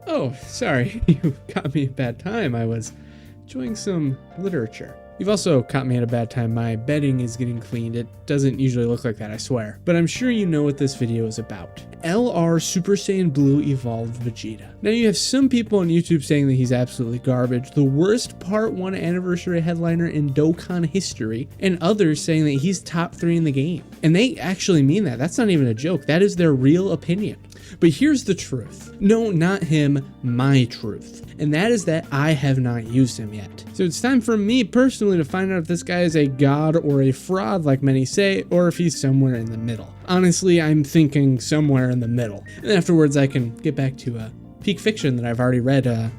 Oh, sorry, you caught me at a bad time. I was enjoying some literature. You've also caught me at a bad time. My bedding is getting cleaned. It doesn't usually look like that, I swear. But I'm sure you know what this video is about. LR Super Saiyan Blue Evolved Vegeta. Now you have some people on YouTube saying that he's absolutely garbage, the worst Part 1 anniversary headliner in Dokkan history, and others saying that he's top 3 in the game. And they actually mean that. That's not even a joke. That is their real opinion. But here's the truth. No, not him, my truth. And that is that I have not used him yet. So it's time for me personally to find out if this guy is a god or a fraud like many say, or if he's somewhere in the middle. Honestly, I'm thinking somewhere in the middle. And afterwards I can get back to peak fiction that I've already read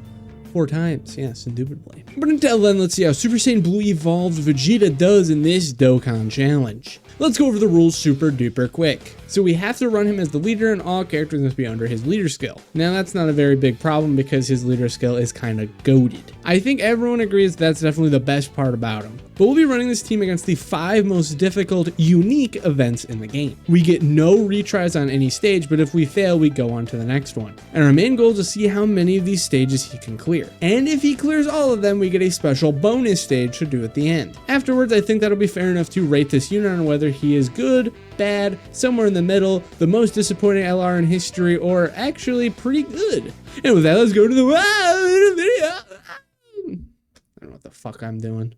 4 times, yes, indubitably. But until then, let's see how Super Saiyan Blue Evolved Vegeta does in this Dokkan challenge. Let's go over the rules super duper quick. So we have to run him as the leader and all characters must be under his leader skill. Now that's not a very big problem because his leader skill is kind of goated. I think everyone agrees that's definitely the best part about him. But we'll be running this team against the 5 most difficult, unique events in the game. We get no retries on any stage, but if we fail, we go on to the next one. And our main goal is to see how many of these stages he can clear. And if he clears all of them, we get a special bonus stage to do at the end. Afterwards, I think that'll be fair enough to rate this unit on whether he is good, bad, somewhere in the middle, the most disappointing LR in history, or actually pretty good. And with that, let's go to the video. I don't know what the fuck I'm doing.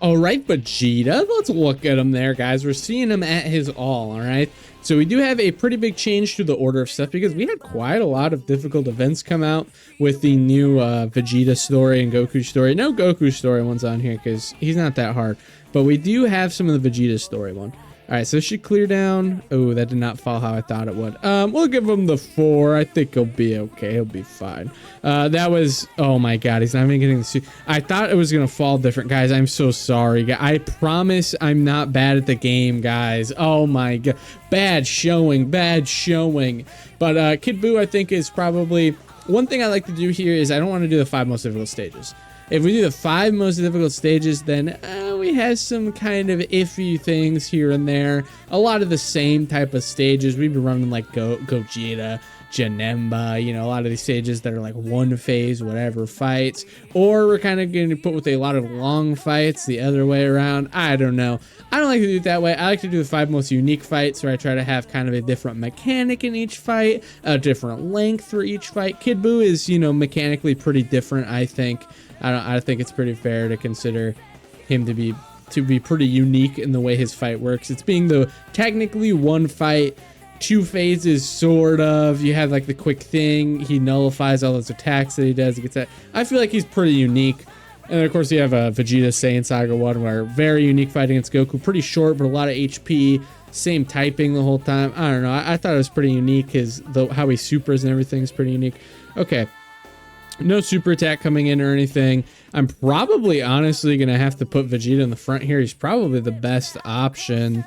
All right, Vegeta, let's look at him there, guys. We're seeing him at his all right? So we do have a pretty big change to the order of stuff because we had quite a lot of difficult events come out with the new Vegeta story and Goku story. No Goku story one's on here because he's not that hard, but we do have some of the Vegeta story one. All right, so it should clear down. Oh, that did not fall how I thought it would. We'll give him the 4. I think he'll be okay. He'll be fine. That was, oh my God, he's not even getting the suit. I thought it was gonna fall different, guys. I'm so sorry. I promise I'm not bad at the game, guys. Oh my God, bad showing, bad showing. But Kid Buu, I think, is probably one thing I like to do here is I don't want to do the 5 most difficult stages. If we do the 5 most difficult stages, then we have some kind of iffy things here and there. A lot of the same type of stages. We've been running like Gogeta, Janemba, you know, a lot of these stages that are like one phase, whatever fights. Or we're kind of going to put with a lot of long fights the other way around. I don't know. I don't like to do it that way. I like to do the 5 most unique fights where I try to have kind of a different mechanic in each fight, a different length for each fight. Kid Buu is, you know, mechanically pretty different, I think. I think it's pretty fair to consider him to be pretty unique in the way his fight works. It's being the technically one fight, 2 phases, sort of. You have like the quick thing. He nullifies all those attacks that he does. He gets that. I feel like he's pretty unique. And then of course you have a Vegeta Saiyan Saga 1 where very unique fight against Goku. Pretty short, but a lot of HP. Same typing the whole time. I don't know. I thought it was pretty unique. How he supers and everything is pretty unique. Okay. No super attack coming in or anything. I'm probably honestly going to have to put Vegeta in the front here. He's probably the best option.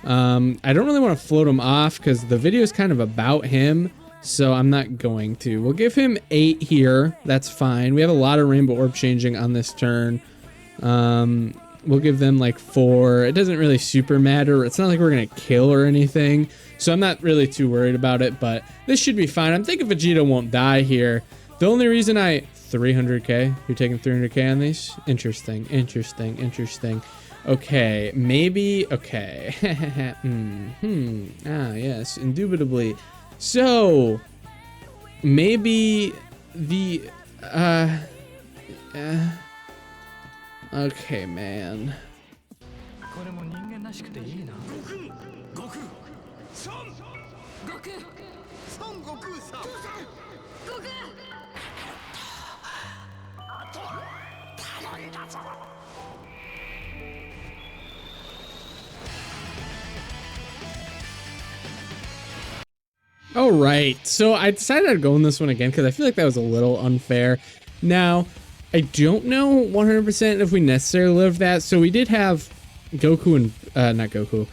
I don't really want to float him off because the video is kind of about him. So I'm not going to. We'll give him 8 here. That's fine. We have a lot of Rainbow Orb changing on this turn. We'll give them like 4. It doesn't really super matter. It's not like we're going to kill or anything. So I'm not really too worried about it. But this should be fine. I'm thinking Vegeta won't die here. The only reason 300k, you're taking 300k on these? Interesting. Okay, maybe, okay. Yes, indubitably. So, maybe the, okay, man. All right, so I decided I'd go in this one again because I feel like that was a little unfair. Now, I don't know 100% if we necessarily lived that. So we did have Goku and not Goku,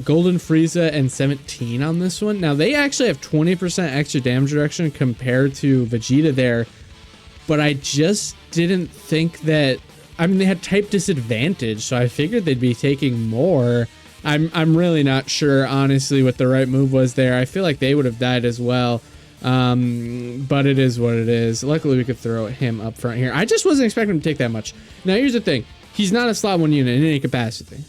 Golden Frieza and 17 on this one. Now they actually have 20% extra damage reduction compared to Vegeta there, but I just didn't think that. I mean, they had type disadvantage, so I figured they'd be taking more. I'm really not sure, honestly, what the right move was there. I feel like they would have died as well. But it is what it is. Luckily, we could throw him up front here. I just wasn't expecting him to take that much. Now, here's the thing. He's not a slot 1 unit in any capacity.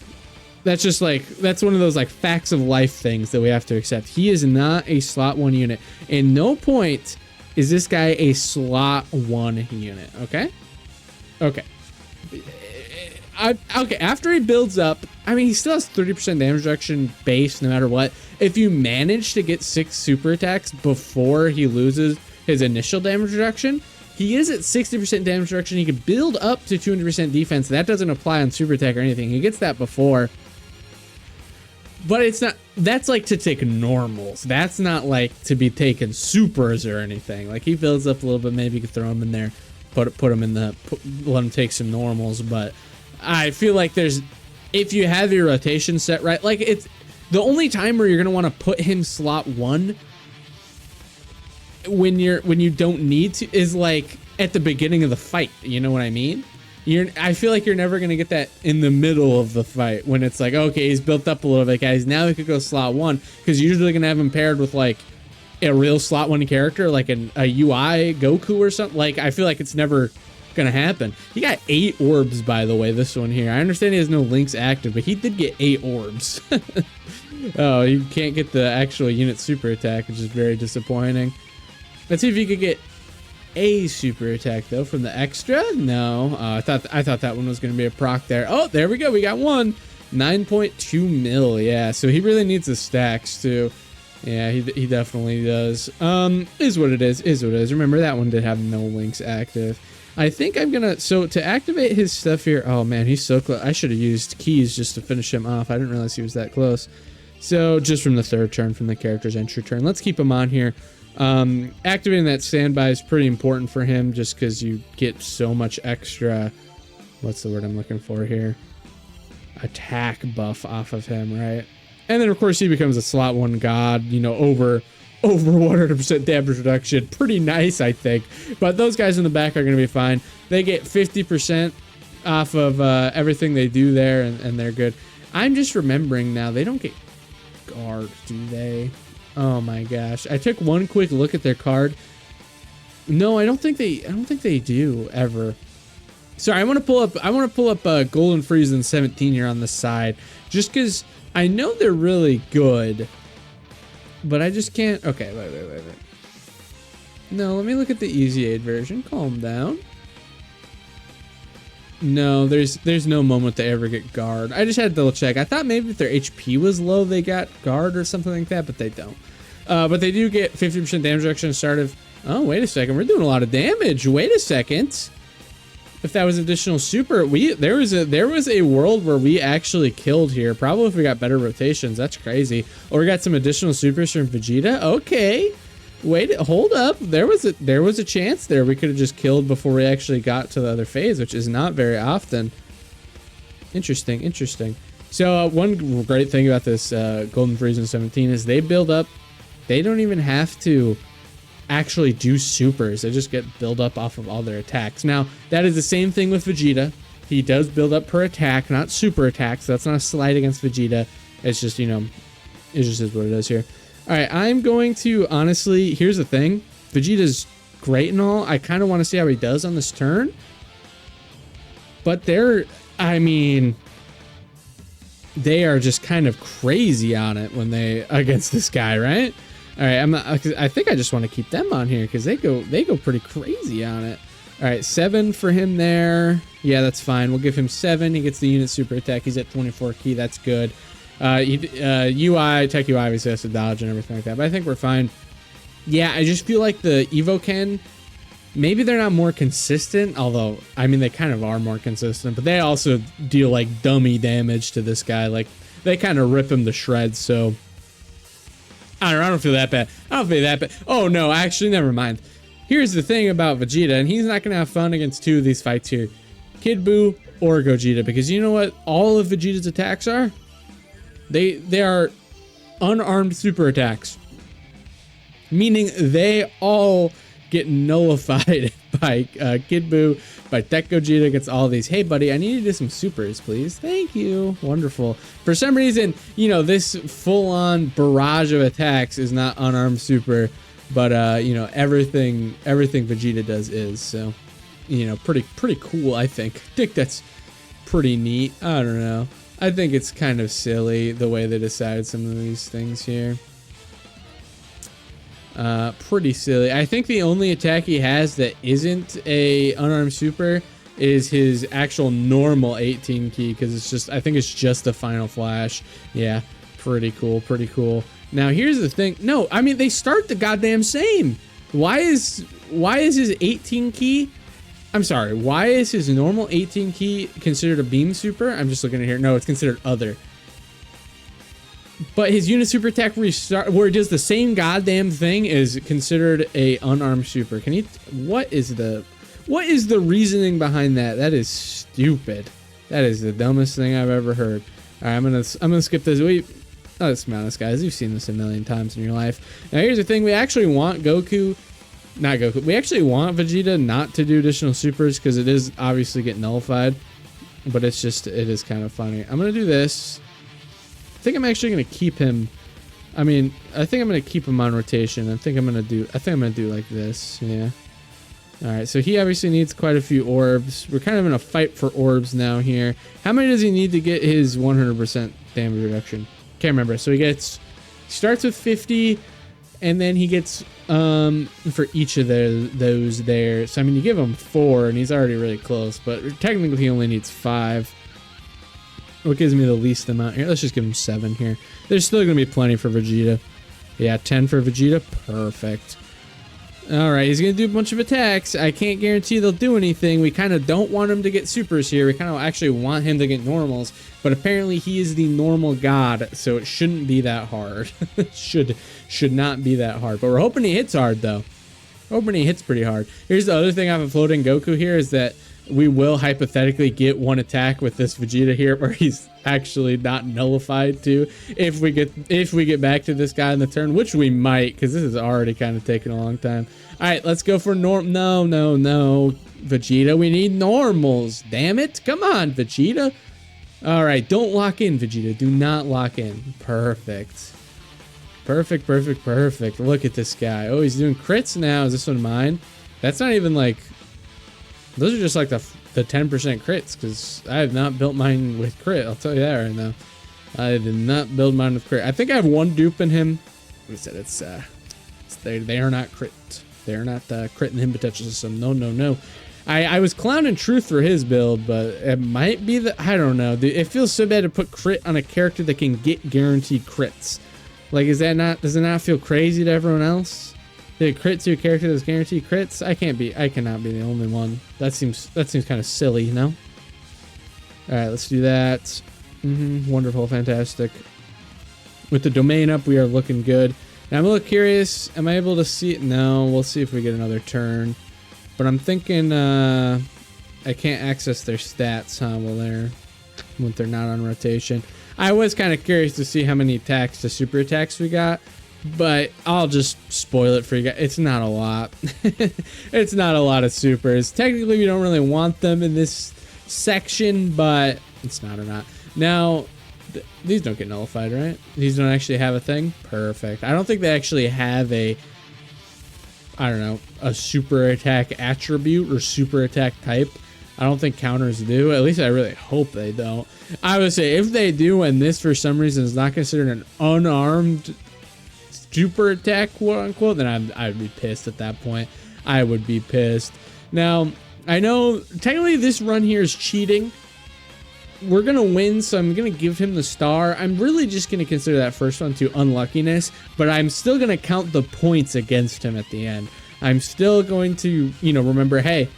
That's just like, that's one of those like facts of life things that we have to accept. He is not a slot 1 unit. In no point is this guy a slot 1 unit, okay? Okay. Okay, after he builds up, I mean, he still has 30% damage reduction base no matter what. If you manage to get 6 super attacks before he loses his initial damage reduction, he is at 60% damage reduction. He can build up to 200% defense. That doesn't apply on super attack or anything. He gets that before. But it's not, that's like to take normals. That's not like to be taking supers or anything. Like he builds up a little bit, maybe you could throw him in there, put him in the, let him take some normals, but I feel like there's, if you have your rotation set right, like it's the only time where you're going to want to put him slot 1 when you don't need to is like at the beginning of the fight. You know what I mean? I feel like you're never going to get that in the middle of the fight when it's like, okay, he's built up a little bit, guys. Now he could go slot 1 because you're usually going to have him paired with like a real slot 1 character, like a UI Goku or something. Like, I feel like it's never gonna happen. He got 8 orbs, by the way, this one here. I understand he has no links active, but he did get 8 orbs. Oh, you can't get the actual unit super attack, which is very disappointing. Let's see if you could get a super attack though from the extra. No, I thought that one was gonna be a proc there. Oh, there we go, we got one. 9.2 mil. Yeah, so he really needs the stacks too. Yeah, he definitely does. Is what it is. Remember, that one did have no links active. I think I'm gonna, so to activate his stuff here, oh man, he's so close. I should have used keys just to finish him off. I didn't realize he was that close. So just from the 3rd turn, from the character's entry turn, let's keep him on here. Activating that standby is pretty important for him just because you get so much extra, what's the word I'm looking for here? Attack buff off of him, right? And then of course he becomes a slot 1 god, you know, over 100% damage reduction. Pretty nice, I think. But those guys in the back are going to be fine. They get 50% off of everything they do there, and they're good. I'm just remembering now, they don't get guard, do they? Oh my gosh. I took one quick look at their card. No, I don't think they do ever. Sorry, I want to pull up Golden Frieza and 17 here on the side, just because I know they're really good. But I just can't. Okay, wait. No, let me look at the Easy Aid version. Calm down. No, there's no moment they ever get guard. I just had to double check. I thought maybe if their HP was low, they got guard or something like that, but they don't. But they do get 50% damage reduction at start of. Oh, wait a second. We're doing a lot of damage. Wait a second. If that was additional super, there was a world where we actually killed here. Probably if we got better rotations. That's crazy. Or we got some additional supers from Vegeta. Okay, wait, hold up. There was a chance there we could have just killed before we actually got to the other phase, which is not very often. Interesting. So one great thing about this Golden Frieza 17 is they build up. They don't even have to actually do supers. They just get build up off of all their attacks. Now, that is the same thing with Vegeta. He does build up per attack, not super attacks. So that's not a slight against Vegeta. It's just, you know, it just is what it is here. All right, I'm going to, honestly, here's the thing. Vegeta's great and all. I kind of want to see how he does on this turn. But I mean, they are just kind of crazy on it when they, against this guy, right? All right, I think I just want to keep them on here because they go pretty crazy on it. All right, 7 for him there. Yeah, that's fine. We'll give him 7. He gets the unit super attack. He's at 24 key. That's good. UI, Tech UI obviously has to dodge and everything like that, but I think we're fine. Yeah, I just feel like the Evoken, maybe they're not more consistent, although, I mean, they kind of are more consistent, but they also deal like dummy damage to this guy. Like, they kind of rip him to shreds, so I don't feel that bad. Oh no, actually, never mind. Here's the thing about Vegeta, and he's not gonna have fun against 2 of these fights here. Kid Buu or Gogeta, because you know what all of Vegeta's attacks are? They are unarmed super attacks, meaning they all get nullified by Kid Buu, by Tech Gogeta gets all these. Hey buddy, I need you to do some supers, please. Thank you. Wonderful. For some reason, you know, this full-on barrage of attacks is not unarmed super, but you know, everything Vegeta does is. So, you know, pretty cool, I think. I think that's pretty neat. I don't know. I think it's kind of silly the way they decided some of these things here. Pretty silly. I think the only attack he has that isn't a unarmed super is his actual normal 18 key, because it's just, I think it's just a final flash. Yeah, pretty cool, pretty cool. Now here's the thing. No, I mean, they start the goddamn same. Why is his 18 key? I'm sorry, why is his normal 18 key considered a beam super? I'm just looking at here. No, it's considered other. But his unit super attack restart, where it does the same goddamn thing, is considered a unarmed super. Can you? What is the reasoning behind that? That is stupid. That is the dumbest thing I've ever heard. All right, I'm gonna skip this. Let's be honest, guys. You've seen this a million times in your life. Now here's the thing: we actually want we actually want Vegeta not to do additional supers, because it is obviously getting nullified. But it is kind of funny. I'm gonna do this. I think I'm actually going to keep him. I mean, I think I'm going to keep him on rotation. I think I'm going to do like this. Yeah. All right. So he obviously needs quite a few orbs. We're kind of in a fight for orbs now here. How many does he need to get his 100% damage reduction? Can't remember. So he starts with 50, and then he gets for each of those there. So I mean, you give him 4, and he's already really close. But technically, he only needs 5. What gives me the least amount here? Let's just give him 7 here. There's still going to be plenty for Vegeta. Yeah, 10 for Vegeta. Perfect. Alright, he's going to do a bunch of attacks. I can't guarantee they'll do anything. We kind of don't want him to get supers here. We kind of actually want him to get normals. But apparently he is the normal god, so it shouldn't be that hard. should not be that hard. But we're hoping he hits hard, though. Hoping he hits pretty hard. Here's the other thing I have a floating Goku here, is that we will hypothetically get one attack with this Vegeta here where he's actually not nullified too, if we get back to this guy in the turn, which we might, because this is already kind of taking a long time. All right, let's go for no, Vegeta, we need normals, damn it. Come on, Vegeta. All right, don't lock in, Vegeta. Do not lock in. Perfect. Perfect. Look at this guy. Oh, he's doing crits now. Is this one mine? That's not even like, those are just like the 10% crits, because I have not built mine with crit. I'll tell you that right now. I did not build mine with crit. I think I have one dupe in him. We said they are not crit. They're not crit in him potential system. No. I was clowning Truth for his build, but it might be that, I don't know. It feels so bad to put crit on a character that can get guaranteed crits. Like, does it not feel crazy to everyone else? The crit to a character that's guaranteed crits? I cannot be the only one. That seems kind of silly, you know? Alright, let's do that. Wonderful, fantastic. With the domain up, we are looking good. Now I'm a little curious, am I able to see it? No, we'll see if we get another turn. But I'm thinking I can't access their stats, huh, when they're not on rotation. I was kind of curious to see how many attacks to super attacks we got. But I'll just spoil it for you guys. It's not a lot. It's not a lot of supers. Technically, we don't really want them in this section, but it's not or not. Now, these don't get nullified, right? These don't actually have a thing? Perfect. I don't think they actually have a super attack attribute or super attack type. I don't think counters do. At least I really hope they don't. I would say if they do, and this for some reason is not considered an unarmed super attack, quote unquote, then I'd be pissed at that point. I would be pissed. Now, I know technically this run here is cheating. We're gonna win, so I'm gonna give him the star. I'm really just gonna consider that first one to unluckiness, but I'm still gonna count the points against him at the end. I'm still going to, remember, hey,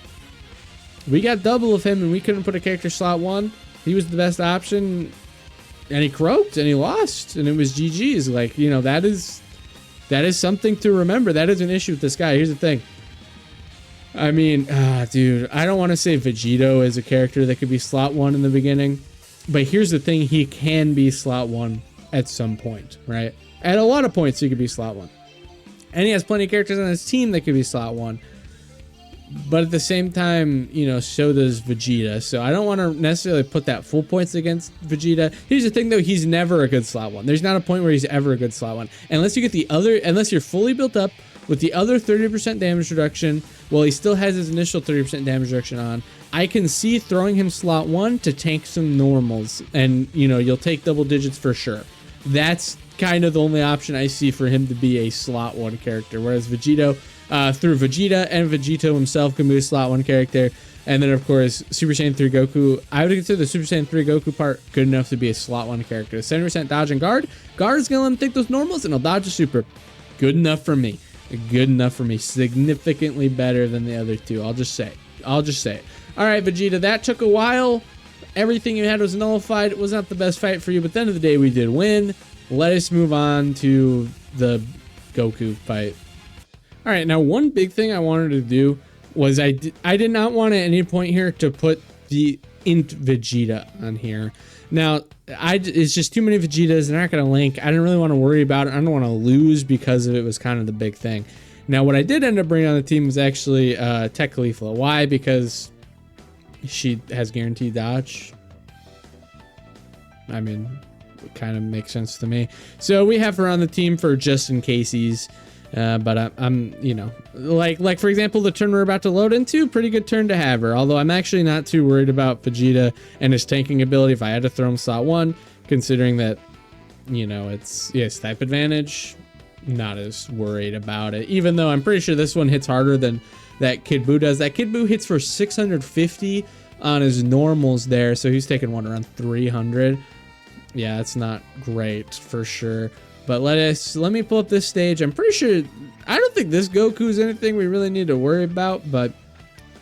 we got double of him and we couldn't put a character slot 1. He was the best option, and he croaked and he lost, and it was GG's. Like, that is something to remember. That is an issue with this guy. Here's the thing. I mean, dude, I don't want to say Vegito is a character that could be slot 1 in the beginning, but here's the thing, he can be slot 1 at some point, right? At a lot of points, he could be slot 1. And he has plenty of characters on his team that could be slot 1. But at the same time, you know, so does Vegeta. So I don't want to necessarily put that full points against Vegeta. Here's the thing, though. He's never a good slot 1. There's not a point where he's ever a good slot 1. Unless you get the other, unless you're fully built up with the other 30% damage reduction, while he still has his initial 30% damage reduction on, I can see throwing him slot 1 to tank some normals. And, you know, you'll take double digits for sure. That's kind of the only option I see for him to be a slot 1 character. Whereas Vegito, through Vegeta and Vegito himself, can be a slot 1 character. And then, of course, Super Saiyan 3 Goku. I would consider the Super Saiyan 3 Goku part good enough to be a slot 1 character. 70% dodge and guard. Guard is going to let him take those normals, and he'll dodge a super. Good enough for me. Good enough for me. Significantly better than the other two. I'll just say. All right, Vegeta, that took a while. Everything you had was nullified. It was not the best fight for you, but at the end of the day, we did win. Let us move on to the Goku fight. All right, now one big thing I wanted to do was I did not want at any point here to put the Int Vegeta on here. Now, it's just too many Vegetas. They're not going to link. I didn't really want to worry about it. I don't want to lose because of it was kind of the big thing. Now, what I did end up bringing on the team was actually Tech Caulifla. Why? Because she has guaranteed dodge. I mean, it kind of makes sense to me. So we have her on the team for just in cases. But I'm, you know, like for example, the turn we're about to load into, pretty good turn to have her. Although I'm actually not too worried about Vegeta and his tanking ability if I had to throw him slot 1, considering that, you know, it's type advantage. Not as worried about it, even though I'm pretty sure this one hits harder than that Kid Buu does. That Kid Buu hits for 650 on his normals there, so he's taking one around 300. Yeah, it's not great for sure. But let me pull up this stage. I'm pretty sure, I don't think this Goku is anything we really need to worry about, but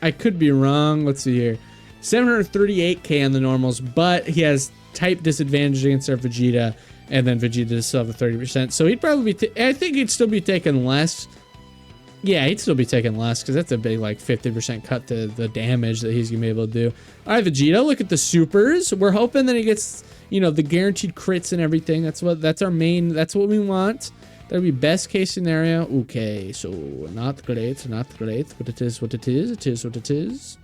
I could be wrong. Let's see here. 738k on the normals, but he has type disadvantage against our Vegeta, and then Vegeta does still have a 30%. So he'd probably be, I think he'd still be taking less. Yeah, he'd still be taking less because that's a big like 50% cut to the damage that he's gonna be able to do. All right, Vegeta, look at the supers. We're hoping that he gets, you know, the guaranteed crits and everything. That's our main, that's what we want. That'd be best case scenario. Okay, so not great, but it is what it is. It is what it is.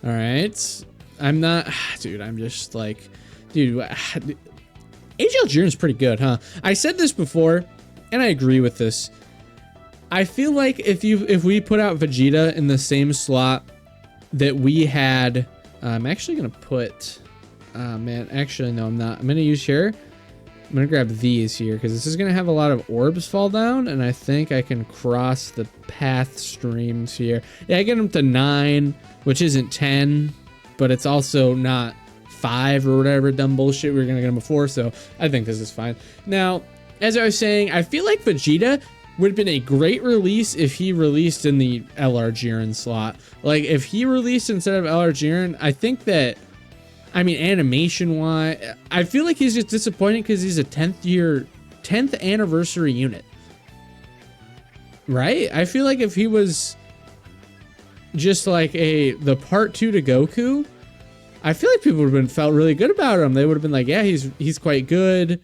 All right, I'm not, dude, I'm just like, dude, AGL Jiren's pretty good, huh? I said this before, and I agree with this. I feel like if we put out Vegeta in the same slot that we had, I'm actually gonna put, man, actually no, I'm not. I'm gonna use here. I'm gonna grab these here because this is gonna have a lot of orbs fall down, and I think I can cross the path streams here. Yeah, I get them to 9, which isn't 10, but it's also not 5 or whatever dumb bullshit we were gonna get them before. So I think this is fine. Now, as I was saying, I feel like Vegeta would have been a great release if he released in the LR Jiren slot. Like, if he released instead of LR Jiren, I think that, I mean, animation-wise, I feel like he's just disappointing because he's a 10th anniversary unit. Right? I feel like if he was just like the part 2 to Goku, I feel like people would have felt really good about him. They would have been like, yeah, he's quite good.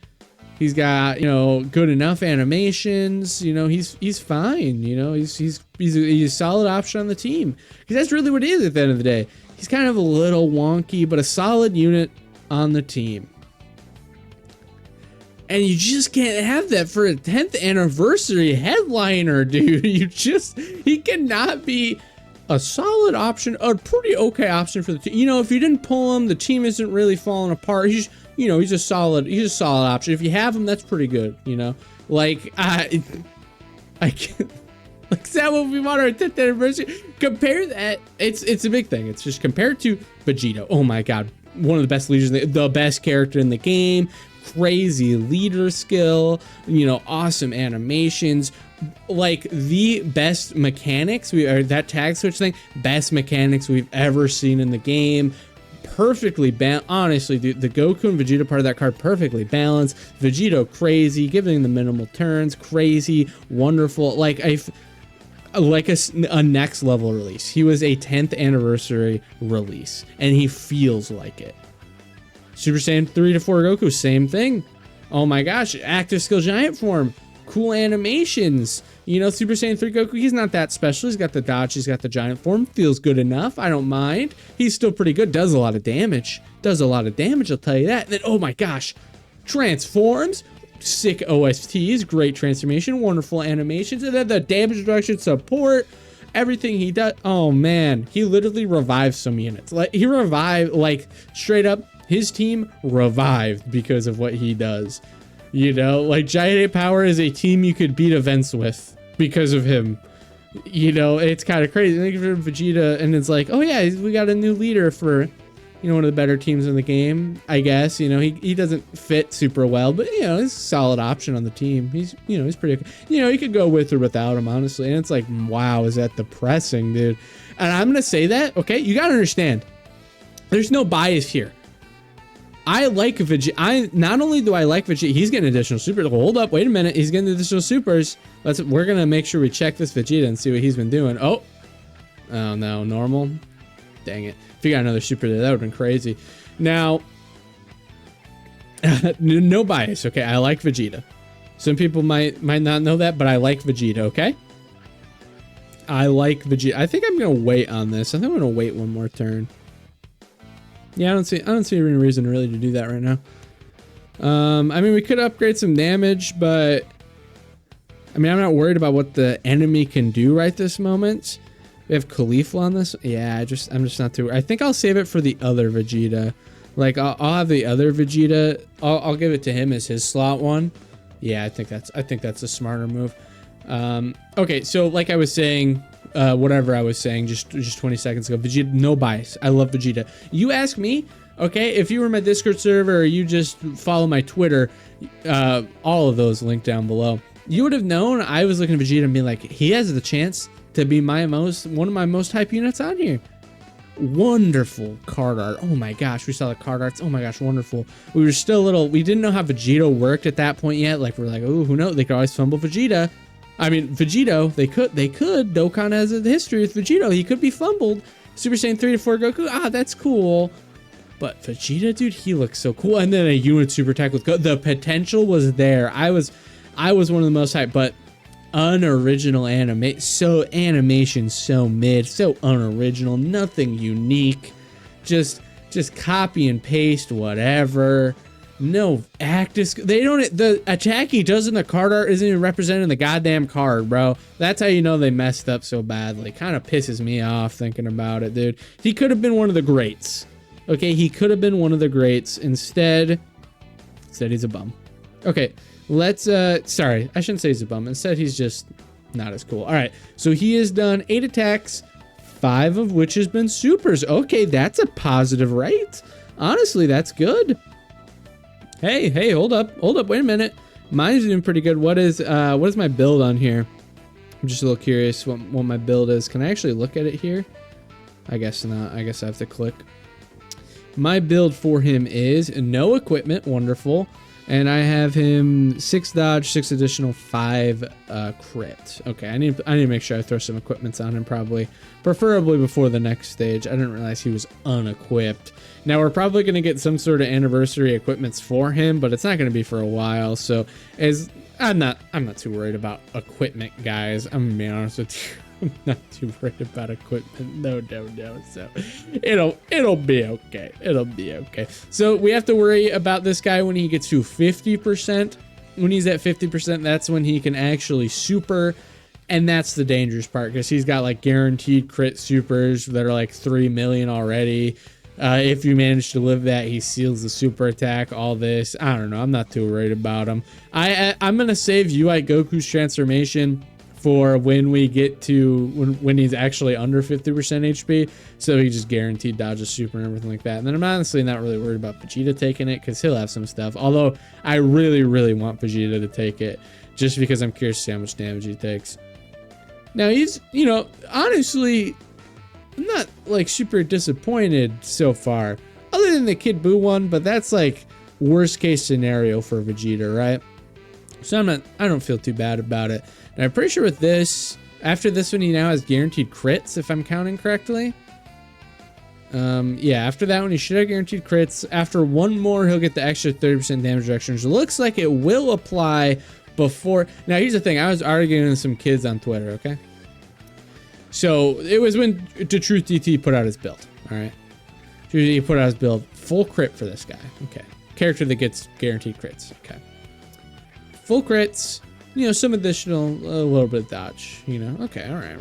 He's got, you know, good enough animations. You know, he's fine. You know, he's a solid option on the team because that's really what it is at the end of the day. He's kind of a little wonky, but a solid unit on the team. And you just can't have that for a 10th anniversary headliner, dude. He cannot be a solid option, a pretty okay option for the team. You know, if you didn't pull him, the team isn't really falling apart. He's a solid option. If you have him, that's pretty good, you know? Like, I can't, like, is that what we want our 10th anniversary? Compare that, it's a big thing. It's just compared to Vegeta. Oh my God, one of the best leaders, the best character in the game, crazy leader skill, you know, awesome animations, like the best mechanics, that tag switch thing, best mechanics we've ever seen in the game. Perfectly balanced. Honestly, dude, the Goku and Vegeta part of that card perfectly balanced. Vegito crazy, giving the minimal turns, crazy, wonderful. Like like a next level release. He was a 10th anniversary release, and he feels like it. Super Saiyan 3 to 4 Goku, same thing. Oh my gosh, active skill giant form, cool animations. You know, Super Saiyan 3 Goku, he's not that special. He's got the dodge, he's got the giant form, feels good enough. I don't mind. He's still pretty good, does a lot of damage. Does a lot of damage, I'll tell you that. And then, oh my gosh, transforms. Sick OSTs, great transformation, wonderful animations, and then the damage reduction support, everything he does. Oh man, he literally revived some units. Like he revived, like straight up, his team revived because of what he does. You know, like Giant Ape Power is a team you could beat events with because of him. You know, it's kind of crazy. Think of Vegeta, and it's like, oh yeah, we got a new leader for, you know, one of the better teams in the game, I guess. You know, he doesn't fit super well, but, you know, he's a solid option on the team. He's, you know, he's pretty, you know, he could go with or without him, honestly. And it's like, wow, is that depressing, dude? And I'm going to say that, okay? You got to understand, there's no bias here. I like Vegeta. Not only do I like Vegeta, he's getting additional supers. Hold up, wait a minute. He's getting additional supers. We're going to make sure we check this Vegeta and see what he's been doing. Oh no, normal. Dang it. If you got another super there, that would have been crazy. Now, no bias, okay? I like Vegeta. Some people might not know that, but I like Vegeta, okay? I like Vegeta. I think I'm going to wait on this. I think I'm going to wait one more turn. Yeah, I don't see any reason really to do that right now. I mean, we could upgrade some damage, but I mean, I'm not worried about what the enemy can do right this moment. We have Caulifla on this. Yeah, I'm just not too. I think I'll save it for the other Vegeta. Like I'll have the other Vegeta. I'll give it to him as his slot one. Yeah, I think that's a smarter move. Okay, so like I was saying, whatever I was saying just 20 seconds ago, Vegeta, no bias. I love Vegeta. You ask me, okay, if you were my Discord server or you just follow my Twitter, all of those linked down below, you would have known I was looking at Vegeta and being like, he has the chance to be one of my most hype units on here. Wonderful card art. Oh my gosh, we saw the card arts. Oh my gosh, wonderful. We were still we didn't know how Vegito worked at that point yet. Like we're like, oh, who knows? They could always fumble Vegeta. I mean, Vegito, they could. Dokkan has a history with Vegito. He could be fumbled. Super Saiyan 3 to 4 Goku. That's cool. But Vegeta, dude, he looks so cool. And then a unit super attack with the potential was there. I was one of the most hyped, but unoriginal animation so mid, so unoriginal, nothing unique. Just copy and paste whatever. No active. The attack he does in the card art isn't even representing the goddamn card, bro. That's how you know they messed up so badly. Kind of pisses me off thinking about it, dude. He could have been one of the greats. Okay, he could have been one of the greats. Instead he's a bum. Okay, let's sorry, I shouldn't say he's a bum. Instead, he's just not as cool. All right, so he has done 8 attacks, 5 of which has been supers. Okay, that's a positive rate. Honestly, that's good. Hey, hold up, wait a minute. Mine's doing pretty good. What is my build on here? I'm just a little curious what my build is. Can I actually look at it here? I guess not. I guess I have to click. My build for him is no equipment, wonderful. And I have him 6 dodge, 6 additional, 5 crit. Okay, I need to make sure I throw some equipments on him, preferably before the next stage. I didn't realize he was unequipped. Now we're probably going to get some sort of anniversary equipments for him, but it's not going to be for a while. So I'm not too worried about equipment, guys. I'm gonna be honest with you. I'm not too worried about equipment. No. So it'll be okay. It'll be okay. So we have to worry about this guy when he gets to 50%. When he's at 50%, that's when he can actually super. And that's the dangerous part, because he's got like guaranteed crit supers that are like 3 million already. If you manage to live that, he seals the super attack, all this. I don't know. I'm not too worried about him. I'm going to save UI Goku's transformation for when we get to when he's actually under 50% HP, so he just guaranteed dodges super and everything like that. And then I'm honestly not really worried about Vegeta taking it, because he'll have some stuff, although I really want Vegeta to take it, just because I'm curious to see how much damage he takes. Now he's, you know, honestly, I'm not like super disappointed so far, other than the Kid Buu one, but that's like worst case scenario for Vegeta, right? So I don't feel too bad about it. And I'm pretty sure with this, After this one, he now has guaranteed crits, if I'm counting correctly. Yeah, after that one, he should have guaranteed crits. After one more, he'll get the extra 30% damage reduction, which looks like it will apply before. Now, here's the thing. I was arguing with some kids on Twitter, okay? So, it was when Truth DT put out his build, all right? Truth DT put out his build. Full crit for this guy, okay? Character that gets guaranteed crits, okay? Full crits, you know, some additional, a little bit of dodge, you know? Okay, all right.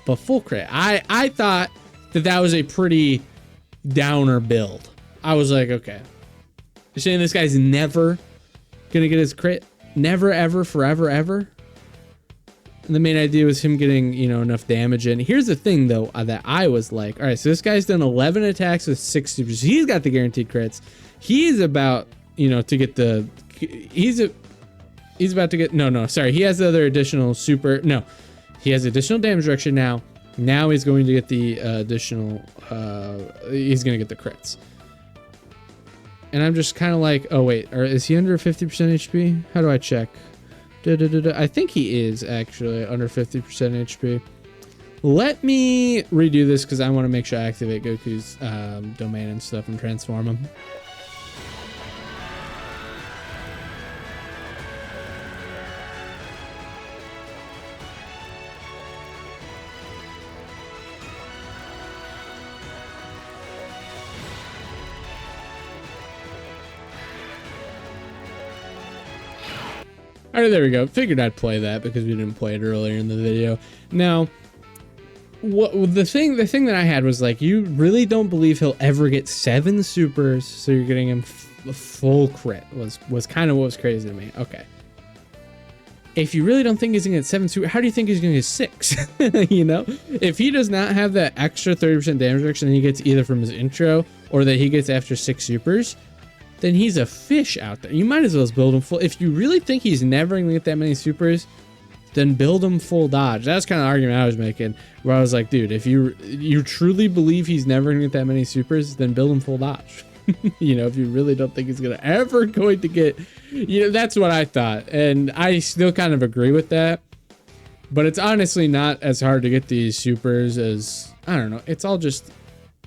But full crit. I thought that was a pretty downer build. I was like, okay. You're saying this guy's never gonna get his crit? Never, ever, forever, ever? And the main idea was him getting, you know, enough damage in. Here's the thing, though, that I was like, all right, so this guy's done 11 attacks with 6 supers. He's got the guaranteed crits. He's about, you know, to get the... He's about to get... No, sorry. He has the other additional super... No. He has additional damage reduction now. Now he's going to get the additional... he's going to get the crits. And I'm just kind of like, oh, wait. Or is he under 50% HP? How do I check? I think he is actually under 50% HP. Let me redo this because I want to make sure I activate Goku's domain and stuff and transform him. All right, there we go. Figured I'd play that because we didn't play it earlier in the video. Now, the thing that I had was like, you really don't believe he'll ever get 7 supers, so you're getting him full crit was kind of what was crazy to me. Okay. If you really don't think he's gonna get 7 super, how do you think he's gonna get 6? You know, if he does not have that extra 30% damage reduction that he gets either from his intro or that he gets after 6 supers, then he's a fish out there. You might as well build him full. If you really think he's never gonna get that many supers, then build him full dodge. That's kind of the argument I was making, where I was like, dude, if you truly believe he's never gonna get that many supers, then build him full dodge. You know, if you really don't think he's ever going to get, you know, that's what I thought. And I still kind of agree with that. But it's honestly not as hard to get these supers as, I don't know, it's all just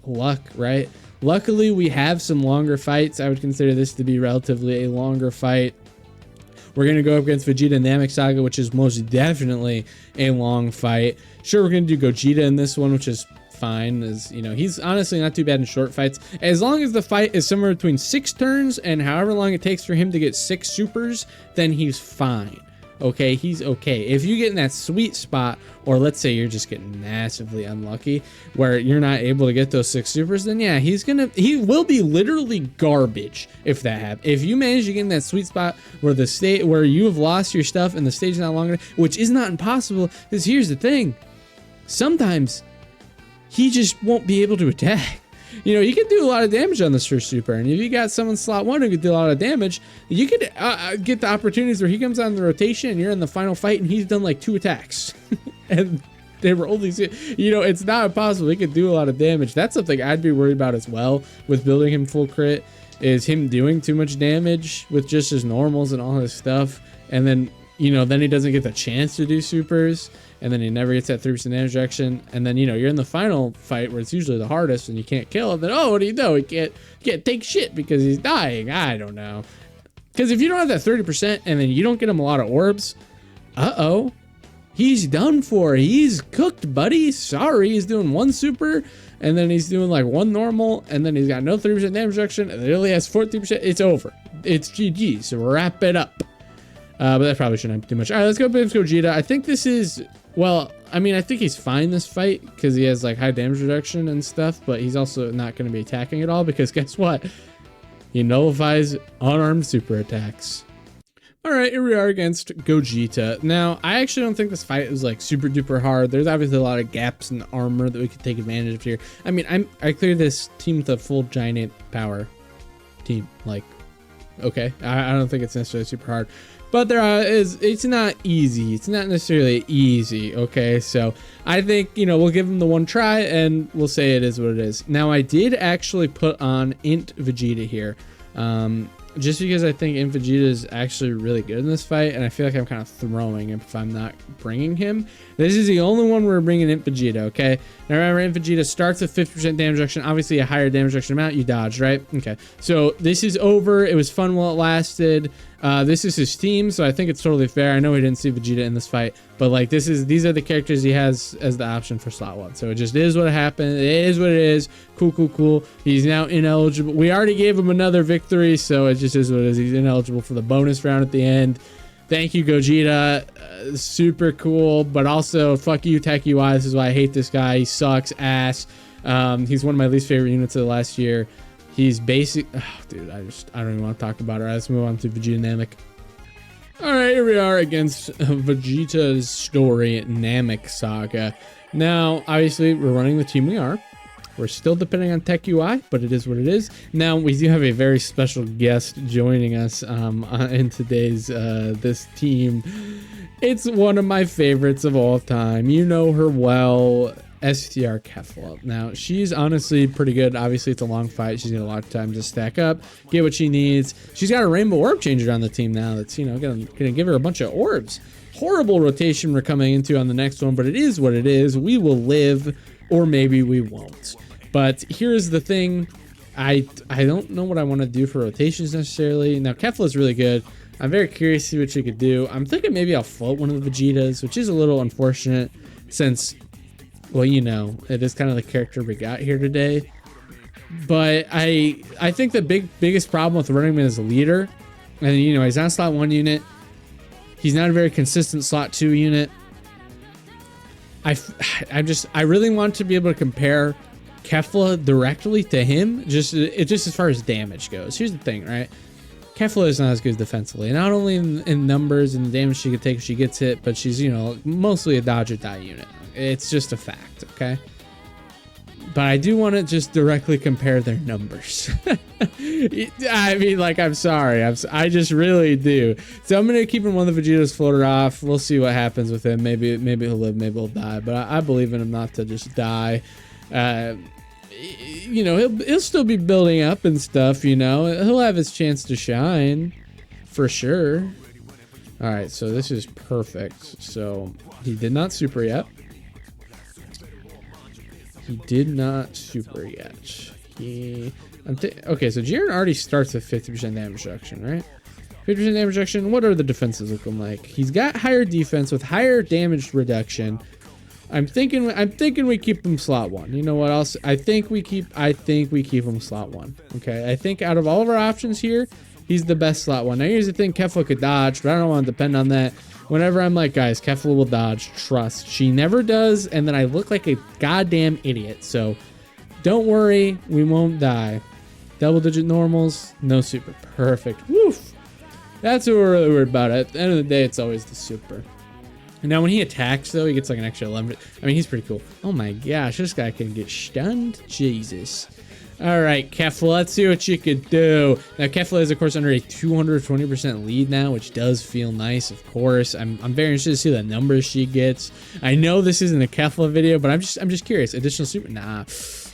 luck, right? Luckily, we have some longer fights. I would consider this to be relatively a longer fight. We're going to go up against Vegeta and Namek Saga, which is most definitely a long fight. Sure, we're going to do Gogeta in this one, which is fine. As you know, he's honestly not too bad in short fights. As long as the fight is somewhere between 6 turns and however long it takes for him to get 6 supers, then he's fine. Okay, he's okay. If you get in that sweet spot, or let's say you're just getting massively unlucky where you're not able to get those 6 supers, then yeah, he will be literally garbage if that happens. If you manage to get in that sweet spot where where you have lost your stuff and the stage is not long enough, which is not impossible, because here's the thing, sometimes he just won't be able to attack. You know, you can do a lot of damage on this first super, and if you got someone slot 1 who could do a lot of damage, you could get the opportunities where he comes on the rotation and you're in the final fight and he's done like 2 attacks. And they were only, you know, it's not impossible. He could do a lot of damage. That's something I'd be worried about as well with building him full crit, is him doing too much damage with just his normals and all his stuff. And then, you know, then he doesn't get the chance to do supers. And then he never gets that 3% damage reduction. And then, you know, you're in the final fight where it's usually the hardest and you can't kill him. Then, oh, what do you know? He can't take shit because he's dying. I don't know. Because if you don't have that 30% and then you don't get him a lot of orbs, uh-oh. He's done for. He's cooked, buddy. Sorry. He's doing 1 super and then he's doing like 1 normal and then he's got no 30% damage reduction and it only has 14%. It's over. It's GG. So wrap it up. But that probably shouldn't have too much. All right, let's go Gogeta. I think this is... Well, I mean, I think he's fine this fight because he has like high damage reduction and stuff, but he's also not going to be attacking at all because guess what? He nullifies unarmed super attacks. All right, here we are against Gogeta. Now, I actually don't think this fight is like super duper hard. There's obviously a lot of gaps in the armor that we could take advantage of here. I mean, I cleared this team with a full giant ape power team. Like, okay, I don't think it's necessarily super hard. But it's not easy. It's not necessarily easy, okay? So I think, you know, we'll give him the 1 try and we'll say it is what it is. Now, I did actually put on Int Vegeta here. just because I think Vegeta is actually really good in this fight, and I feel like I'm kind of throwing him if I'm not bringing him. This is the only one we're bringing Vegeta, okay? Now remember, Vegeta starts with 50% damage reduction, obviously a higher damage reduction amount, you dodge, right? Okay, so this is over. It was fun while it lasted. This is his team, so I think it's totally fair. I know we didn't see Vegeta in this fight, but like these are the characters he has as the option for slot 1. So it just is what happened. It is what it is. Cool. He's now ineligible. We already gave him another victory, so it just is what it is. He's ineligible for the bonus round at the end. Thank you, Gogeta. Super cool, but also fuck you, Tech UI. This is why I hate this guy. He sucks ass. He's one of my least favorite units of the last year. He's basic. Oh, dude, I don't even want to talk about it. All right, let's move on to Vegeta Namek. All right, here we are against Vegeta's story, Namek Saga. Now, obviously, we're running the team we are. We're still depending on Tech UI, but it is what it is. Now, we do have a very special guest joining us in today's this team. It's one of my favorites of all time. You know her well. STR Kefla. Now, she's honestly pretty good. Obviously, it's a long fight. She's got a lot of time to stack up, get what she needs. She's got a Rainbow Orb Changer on the team now that's, you know, gonna give her a bunch of orbs. Horrible rotation we're coming into on the next one, but it is what it is. We will live, or maybe we won't. But here's the thing. I don't know what I want to do for rotations necessarily. Now, Kefla is really good. I'm very curious to see what she could do. I'm thinking maybe I'll float one of the Vegetas, which is a little unfortunate since, well, you know, it is kind of the character we got here today. But I think the biggest problem with running him as a leader, and you know, he's not slot 1 unit. He's not a very consistent slot 2 unit. I really want to be able to compare Kefla directly to him, just as far as damage goes. Here's the thing, right? Kefla is not as good defensively, not only in numbers and the damage she could take if she gets hit, but she's, you know, mostly a dodge or die unit. It's just a fact, okay? But I do want to just directly compare their numbers. I mean, like, I'm sorry. I just really do. So I'm going to keep him one of the Vegetas floated off. We'll see what happens with him. Maybe he'll live, maybe he'll die. But I believe in him not to just die. You know, he'll still be building up and stuff, you know. He'll have his chance to shine, for sure. All right, so this is perfect. So he did not super yet. He did not super yet. Okay, so Jiren already starts with 50% damage reduction, right? 50% damage reduction. What are the defenses looking like? He's got higher defense with higher damage reduction. I'm thinking we keep him slot 1. You know what else? I think we keep him slot 1. Okay, I think out of all of our options here, he's the best slot 1. Now here's the thing: Kefla could dodge, but I don't want to depend on that. Whenever I'm like, guys, Kefla will dodge, trust. She never does, and then I look like a goddamn idiot. So don't worry, we won't die. Double-digit normals, no super. Perfect. Woof. That's what we're really worried about. At the end of the day, it's always the super. And now when he attacks, though, he gets like an extra 11. I mean, he's pretty cool. Oh my gosh, this guy can get stunned. Jesus. All right, Kefla, let's see what you could do. Now, Kefla is, of course, under a 220% lead now, which does feel nice, of course. I'm very interested to see the numbers she gets. I know this isn't a Kefla video, but I'm just curious. Additional super? Nah.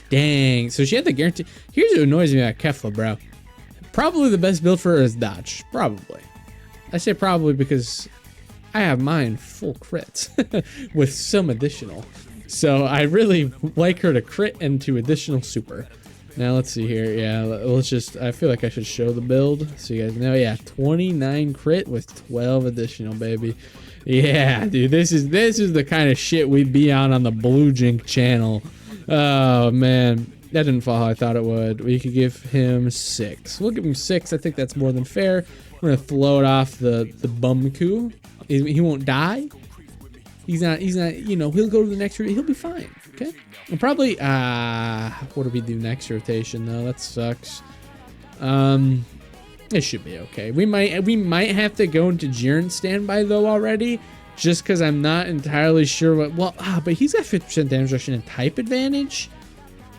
Dang. So she had the guarantee. Here's what annoys me about Kefla, bro. Probably the best build for her is dodge. Probably. I say probably because I have mine full crit with some additional. So I really like her to crit and to additional super. Now let's see here. Yeah, let's just, I feel like I should show the build so you guys know. Yeah, 29 crit with 12 additional, baby. Yeah, dude, this is the kind of shit we'd be on the Blue Jink channel. Oh man, that didn't fall how I thought it would. We could give him 6. We'll give him 6. I think that's more than fair. We're gonna float off the Bumku. He won't die. He's not, you know, he'll go to the next route. He'll be fine, okay? And probably, what do we do next rotation, though? That sucks. It should be okay. We might have to go into Jiren standby, though, already, just because I'm not entirely sure what, well, but he's got 50% damage reduction and type advantage.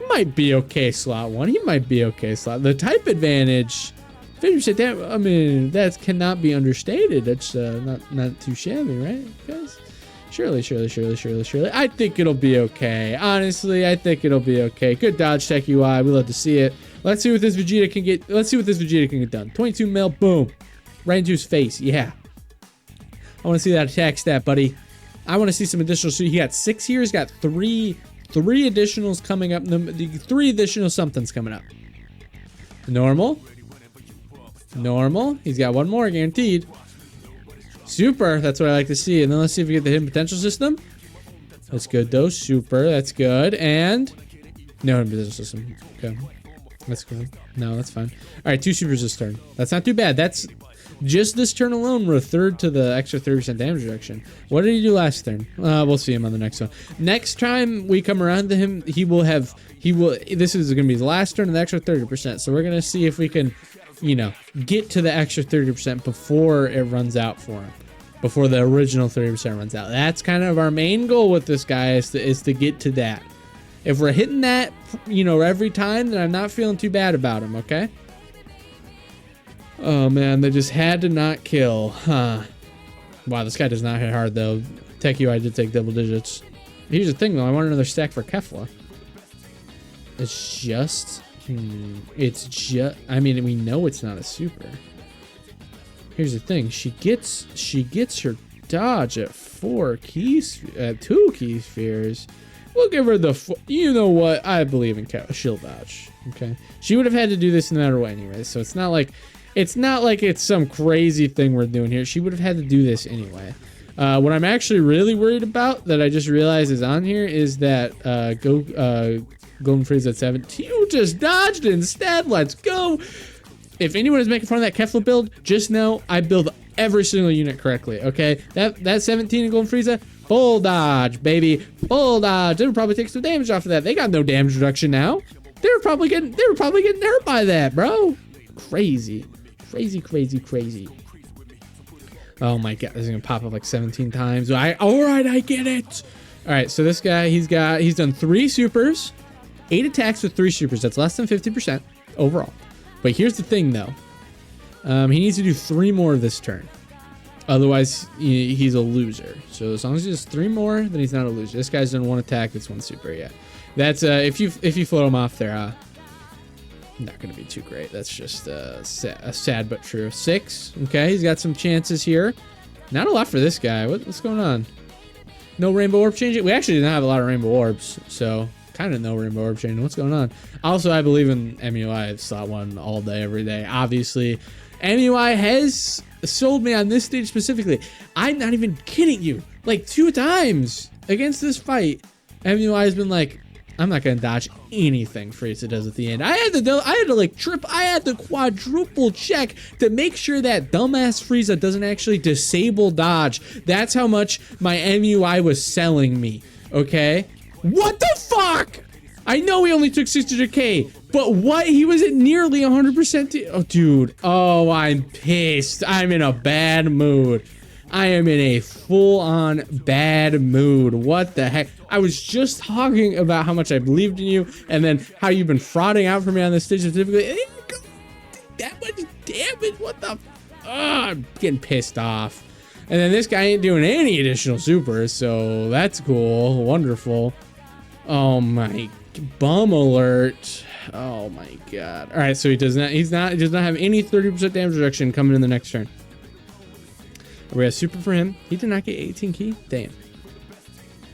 Might be okay, slot 1. He might be okay, slot. The type advantage, 50% damage, I mean, that cannot be understated. That's not too shabby, right, guys? Surely. I think it'll be okay. Honestly, I think it'll be okay. Good dodge, Tech UI. We love to see it. Let's see what this Vegeta can get. Let's see what this Vegeta can get done. 22 mil, boom. Right into his face. Yeah. I want to see that attack stat, buddy. I want to see some additional. So he got 6 here. He's got three additionals coming up. 3 additional somethings coming up. Normal. He's got 1 more guaranteed. Super. That's what I like to see. And then let's see if we get the hidden potential system. That's good though. Super. That's good. And no hidden potential system. Okay. That's good. No, that's fine. All right, 2 supers this turn. That's not too bad. That's just this turn alone. We're a third to the extra 30% damage reduction. What did he do last turn? We'll see him on the next one. Next time we come around to him, this is going to be his last turn of the extra 30%. So we're going to see if we can, you know, get to the extra 30% before it runs out for him. Before the original 30% runs out. That's kind of our main goal with this guy is to get to that. If we're hitting that, you know, every time, then I'm not feeling too bad about him, okay? Oh, man, they just had to not kill, huh? Wow, this guy does not hit hard, though. Tech UI did take double digits. Here's the thing, though. I want another stack for Kefla. It's just... I mean, we know it's not a super. Here's the thing. She gets her dodge at 2 key spheres. We'll give her the... You know what? I believe in shield dodge. Okay? She would have had to do this no matter what anyway. So it's not like it's some crazy thing we're doing here. She would have had to do this anyway. What I'm actually really worried about that I just realized is on here is that Golden Frieza at 17. You just dodged instead. Let's go. If anyone is making fun of that Kefla build, just know I build every single unit correctly. Okay? That 17 in Golden Frieza, full dodge, baby. Full dodge. They would probably take some damage off of that. They got no damage reduction now. They were probably getting hurt by that, bro. Crazy. Oh my god, this is gonna pop up like 17 times. Alright, I get it. Alright, so this guy, he's done 3 supers, 8 attacks with 3 supers. That's less than 50% overall. But here's the thing though. He needs to do 3 more this turn. Otherwise, he's a loser. So as long as he does 3 more, then he's not a loser. This guy's done 1 attack, that's 1 super, yeah. That's if you float him off there, not gonna be too great. That's just a sad but true. 6. Okay, he's got some chances here. Not a lot for this guy. What's going on? No rainbow orb changing. We actually didn't have a lot of rainbow orbs, so kind of no rainbow orb changing. What's going on? Also, I believe in MUI slot 1 all day, every day. Obviously, MUI has sold me on this stage specifically. I'm not even kidding you. Like 2 times against this fight, MUI has been like, I'm not gonna dodge anything Frieza does at the end. I had to quadruple check to make sure that dumbass Frieza doesn't actually disable dodge. That's how much my MUI was selling me. Okay? What the fuck? I know he only took 600k, but what? He was at nearly 100%. Oh, dude. Oh, I'm pissed. I'm in a bad mood. I am in a full-on bad mood. What the heck? I was just talking about how much I believed in you, and then how you've been frauding out for me on this stage specifically. That much damage? What the? I'm getting pissed off. And then this guy ain't doing any additional supers, so that's cool. Wonderful. Oh my, bum alert. Oh my god. All right, so he does not have any 30% damage reduction coming in the next turn. We have super for him. He did not get 18 key. Damn.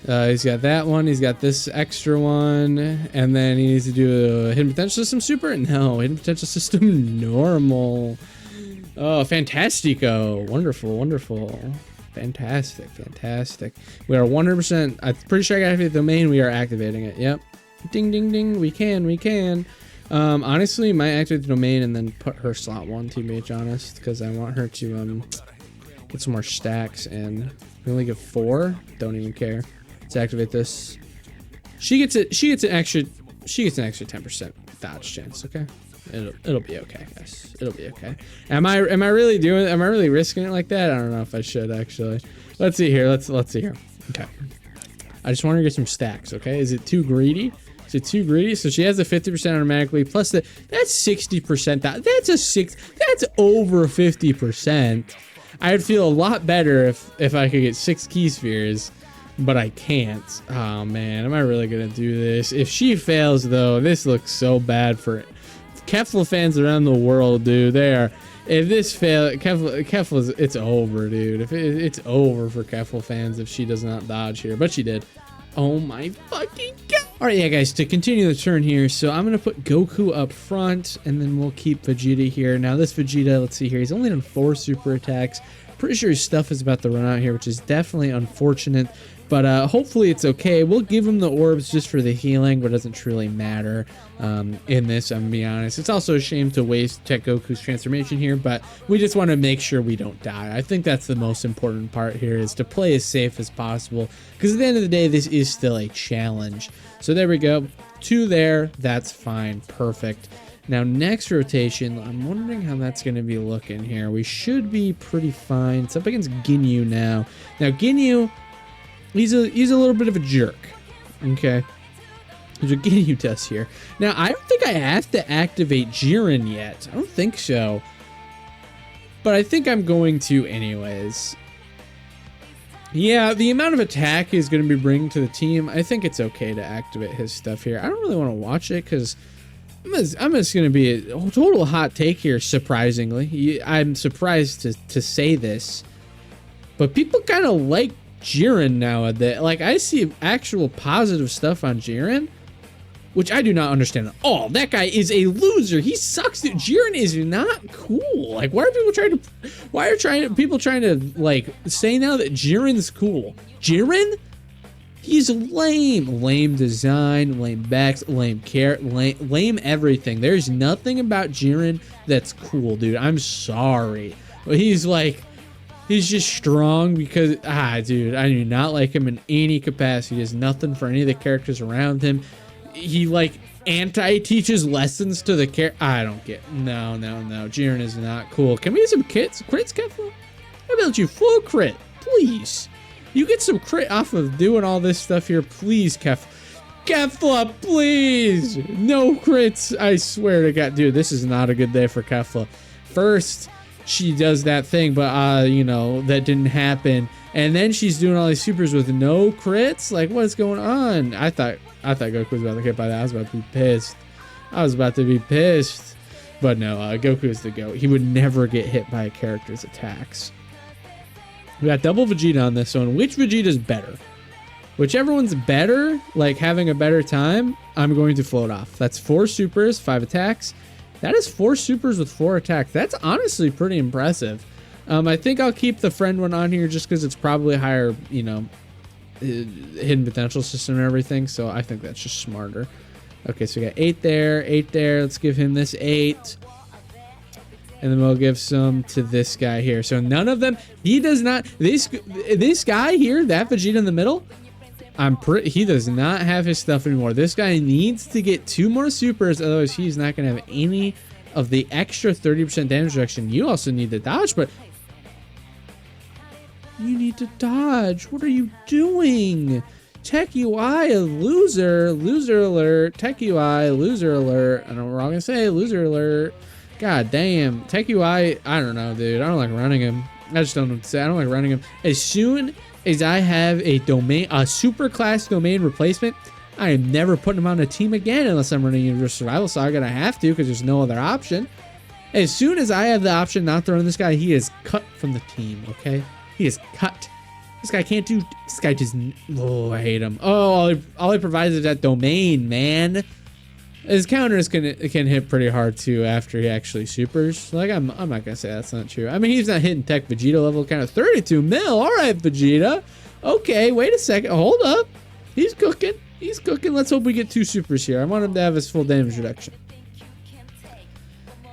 He's got that one. He's got this extra one. And then he needs to do a hidden potential system super. No, hidden potential system normal. Oh, fantastico. Wonderful, wonderful. Fantastic, fantastic. We are 100%. I'm pretty sure I got to activate the domain. We are activating it. Yep. Ding, ding, ding. We can. Honestly, might activate the domain and then put her slot 1, to be honest. Because I want her to, get some more stacks in. We only get 4. Don't even care. Let's activate this. She gets an extra 10% dodge chance. Okay, it'll be okay, guys. It'll be okay. Am I really risking it like that? I don't know if I should actually. Let's see here. Let's see here. Okay. I just want her to get some stacks. Okay. Is it too greedy? Is it too greedy? So she has a 50% automatically plus that's 60%. That's over 50%. I'd feel a lot better if I could get 6 key spheres but I can't. Oh man, am I really gonna do this? If she fails though, this looks so bad for Kefla fans around the world, dude. They are. If this fails, Kefla's, it's over, dude. If it's over for Kefla fans if she does not dodge here, but she did. Oh my fucking god! All right, yeah, guys. To continue the turn here, so I'm gonna put Goku up front, and then we'll keep Vegeta here. Now this Vegeta, let's see here. He's only done 4 super attacks. Pretty sure his stuff is about to run out here, which is definitely unfortunate. But hopefully it's okay. We'll give him the orbs just for the healing, but it doesn't truly matter in this, I'm gonna be honest. It's also a shame to waste Tech Goku's transformation here, but we just want to make sure we don't die. I think that's the most important part here, is to play as safe as possible, because at the end of the day, this is still a challenge. So there we go. 2 there. That's fine. Perfect. Now, next rotation, I'm wondering how that's going to be looking here. We should be pretty fine. It's up against Ginyu now. Now, Ginyu, he's a little bit of a jerk. Okay. There's a Ginyu test here. Now, I don't think I have to activate Jiren yet. I don't think so. But I think I'm going to anyways. Yeah, the amount of attack he's going to be bringing to the team, I think it's okay to activate his stuff here. I don't really want to watch it because I'm just going to be a total hot take here, surprisingly. I'm surprised to say this, but people kind of like Jiren nowadays. Like, I see actual positive stuff on Jiren, which I do not understand at all. That guy is a loser. He sucks, dude. Jiren is not cool. Like, why are people trying to like say now that Jiren's cool? Jiren? He's lame. Lame design, lame backs, lame carrot, lame everything. There's nothing about Jiren that's cool, dude. I'm sorry. But he's just strong because, dude, I do not like him in any capacity. He does nothing for any of the characters around him. He, like, anti-teaches lessons to the I don't get. No. Jiren is not cool. Can we get some crits, Kefla? How about you full crit, please? You get some crit off of doing all this stuff here, please, Kefla, please. No crits, I swear to God. Dude, this is not a good day for Kefla. First, she does that thing, but, you know, that didn't happen. And then she's doing all these supers with no crits? Like, what's going on? I thought Goku was about to get by that. I was about to be pissed. But no, Goku is the GOAT. He would never get hit by a character's attacks. We got double Vegeta on this one. Which Vegeta's better? Whichever one's better, like having a better time, I'm going to float off. That's 4 supers, 5 attacks. That is 4 supers with 4 attacks. That's honestly pretty impressive. I think I'll keep the friend one on here just because it's probably higher, you know, hidden potential system and everything. So I think that's just smarter. Okay, so we got 8 there, 8 there. Let's give him this 8. And then we'll give some to this guy here. So none of them, he does not, this guy here, that Vegeta in the middle, he does not have his stuff anymore. This guy needs to get 2 more supers, otherwise he's not going to have any of the extra 30% damage reduction. You also need to dodge, but you need to dodge. What are you doing? Tech UI, a loser. Loser alert. Tech UI, loser alert. I don't know what I'm going to say. Loser alert. God damn. Tech UI, I don't know, dude. I don't like running him. I just don't know what to say. I don't like running him. As soon as I have a super class domain replacement, I am never putting him on a team again unless I'm running Universal Survival Saga, and I have to because there's no other option. As soon as I have the option not to run this guy, he is cut from the team, okay? He is cut. This guy can't do... This guy just... Oh, I hate him. Oh, all he provides is that domain, man. His counters can hit pretty hard too after he actually supers. Like, I'm not gonna say that's not true. I mean, he's not hitting Tech Vegeta level kind of 32 mil. All right, Vegeta. Okay, wait a second. Hold up. He's cooking. He's cooking. Let's hope we get 2 supers here. I want him to have his full damage reduction.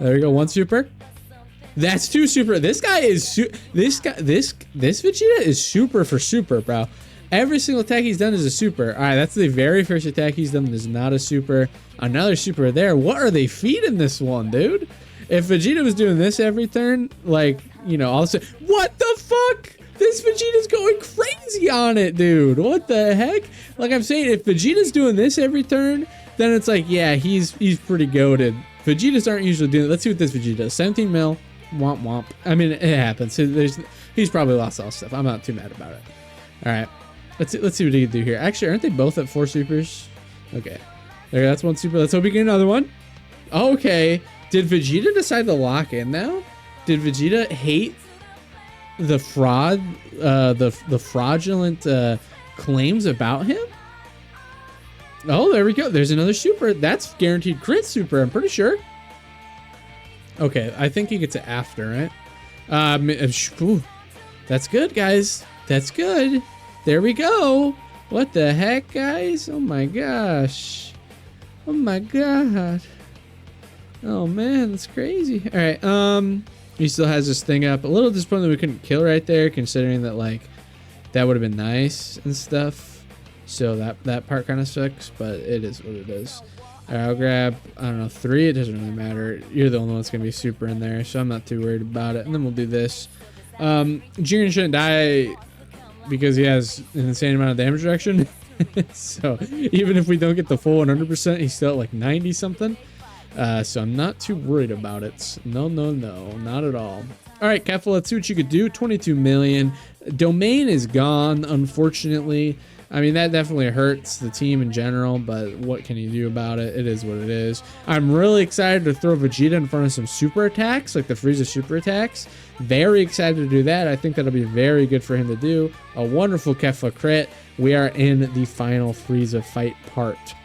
There we go. 1 super. That's 2 super. This guy is this Vegeta is super for super, bro. Every single attack he's done is a super. All right, that's the very first attack he's done that is not a super. Another super there. What are they feeding this one, dude? If Vegeta was doing this every turn, like, you know, all of a sudden, what the fuck? This Vegeta's going crazy on it, dude. What the heck? Like I'm saying, if Vegeta's doing this every turn, then it's like, yeah, he's pretty goated. Vegetas aren't usually doing it. Let's see what this Vegeta does. 17 mil. Womp womp. I mean, it happens. He's probably lost all stuff. I'm not too mad about it. All right. Let's see what he can do here. Actually, aren't they both at 4 supers? Okay. There, that's 1 super. Let's hope we get another one. Okay. Did Vegeta decide to lock in now? Did Vegeta hate the fraud, the fraudulent claims about him? Oh, there we go. There's another super. That's guaranteed crit super, I'm pretty sure. Okay, I think he gets it after, right? Ooh, that's good, guys. That's good. There we go. What the heck, guys? Oh my gosh. Oh my god. Oh man, that's crazy. All right, he still has this thing up. A little disappointed that we couldn't kill right there, considering that like that would have been nice and stuff. So that part kind of sucks, but it is what it is. All right, I'll grab, I don't know, 3. It doesn't really matter. You're the only one that's gonna be super in there, so I'm not too worried about it. And then we'll do this. Jiren shouldn't die because he has an insane amount of damage reduction. So even if we don't get the full 100%, he's still at like 90 something. So I'm not too worried about it. No, not at all. All right, Kefla, let's see what you could do. 22 million. Domain is gone, unfortunately. I mean, that definitely hurts the team in general, but what can you do about it? It is what it is. I'm really excited to throw Vegeta in front of some super attacks, like the Frieza super attacks. Very excited to do that. I think that'll be very good for him to do. A wonderful Kefla crit. We are in the final Frieza fight part.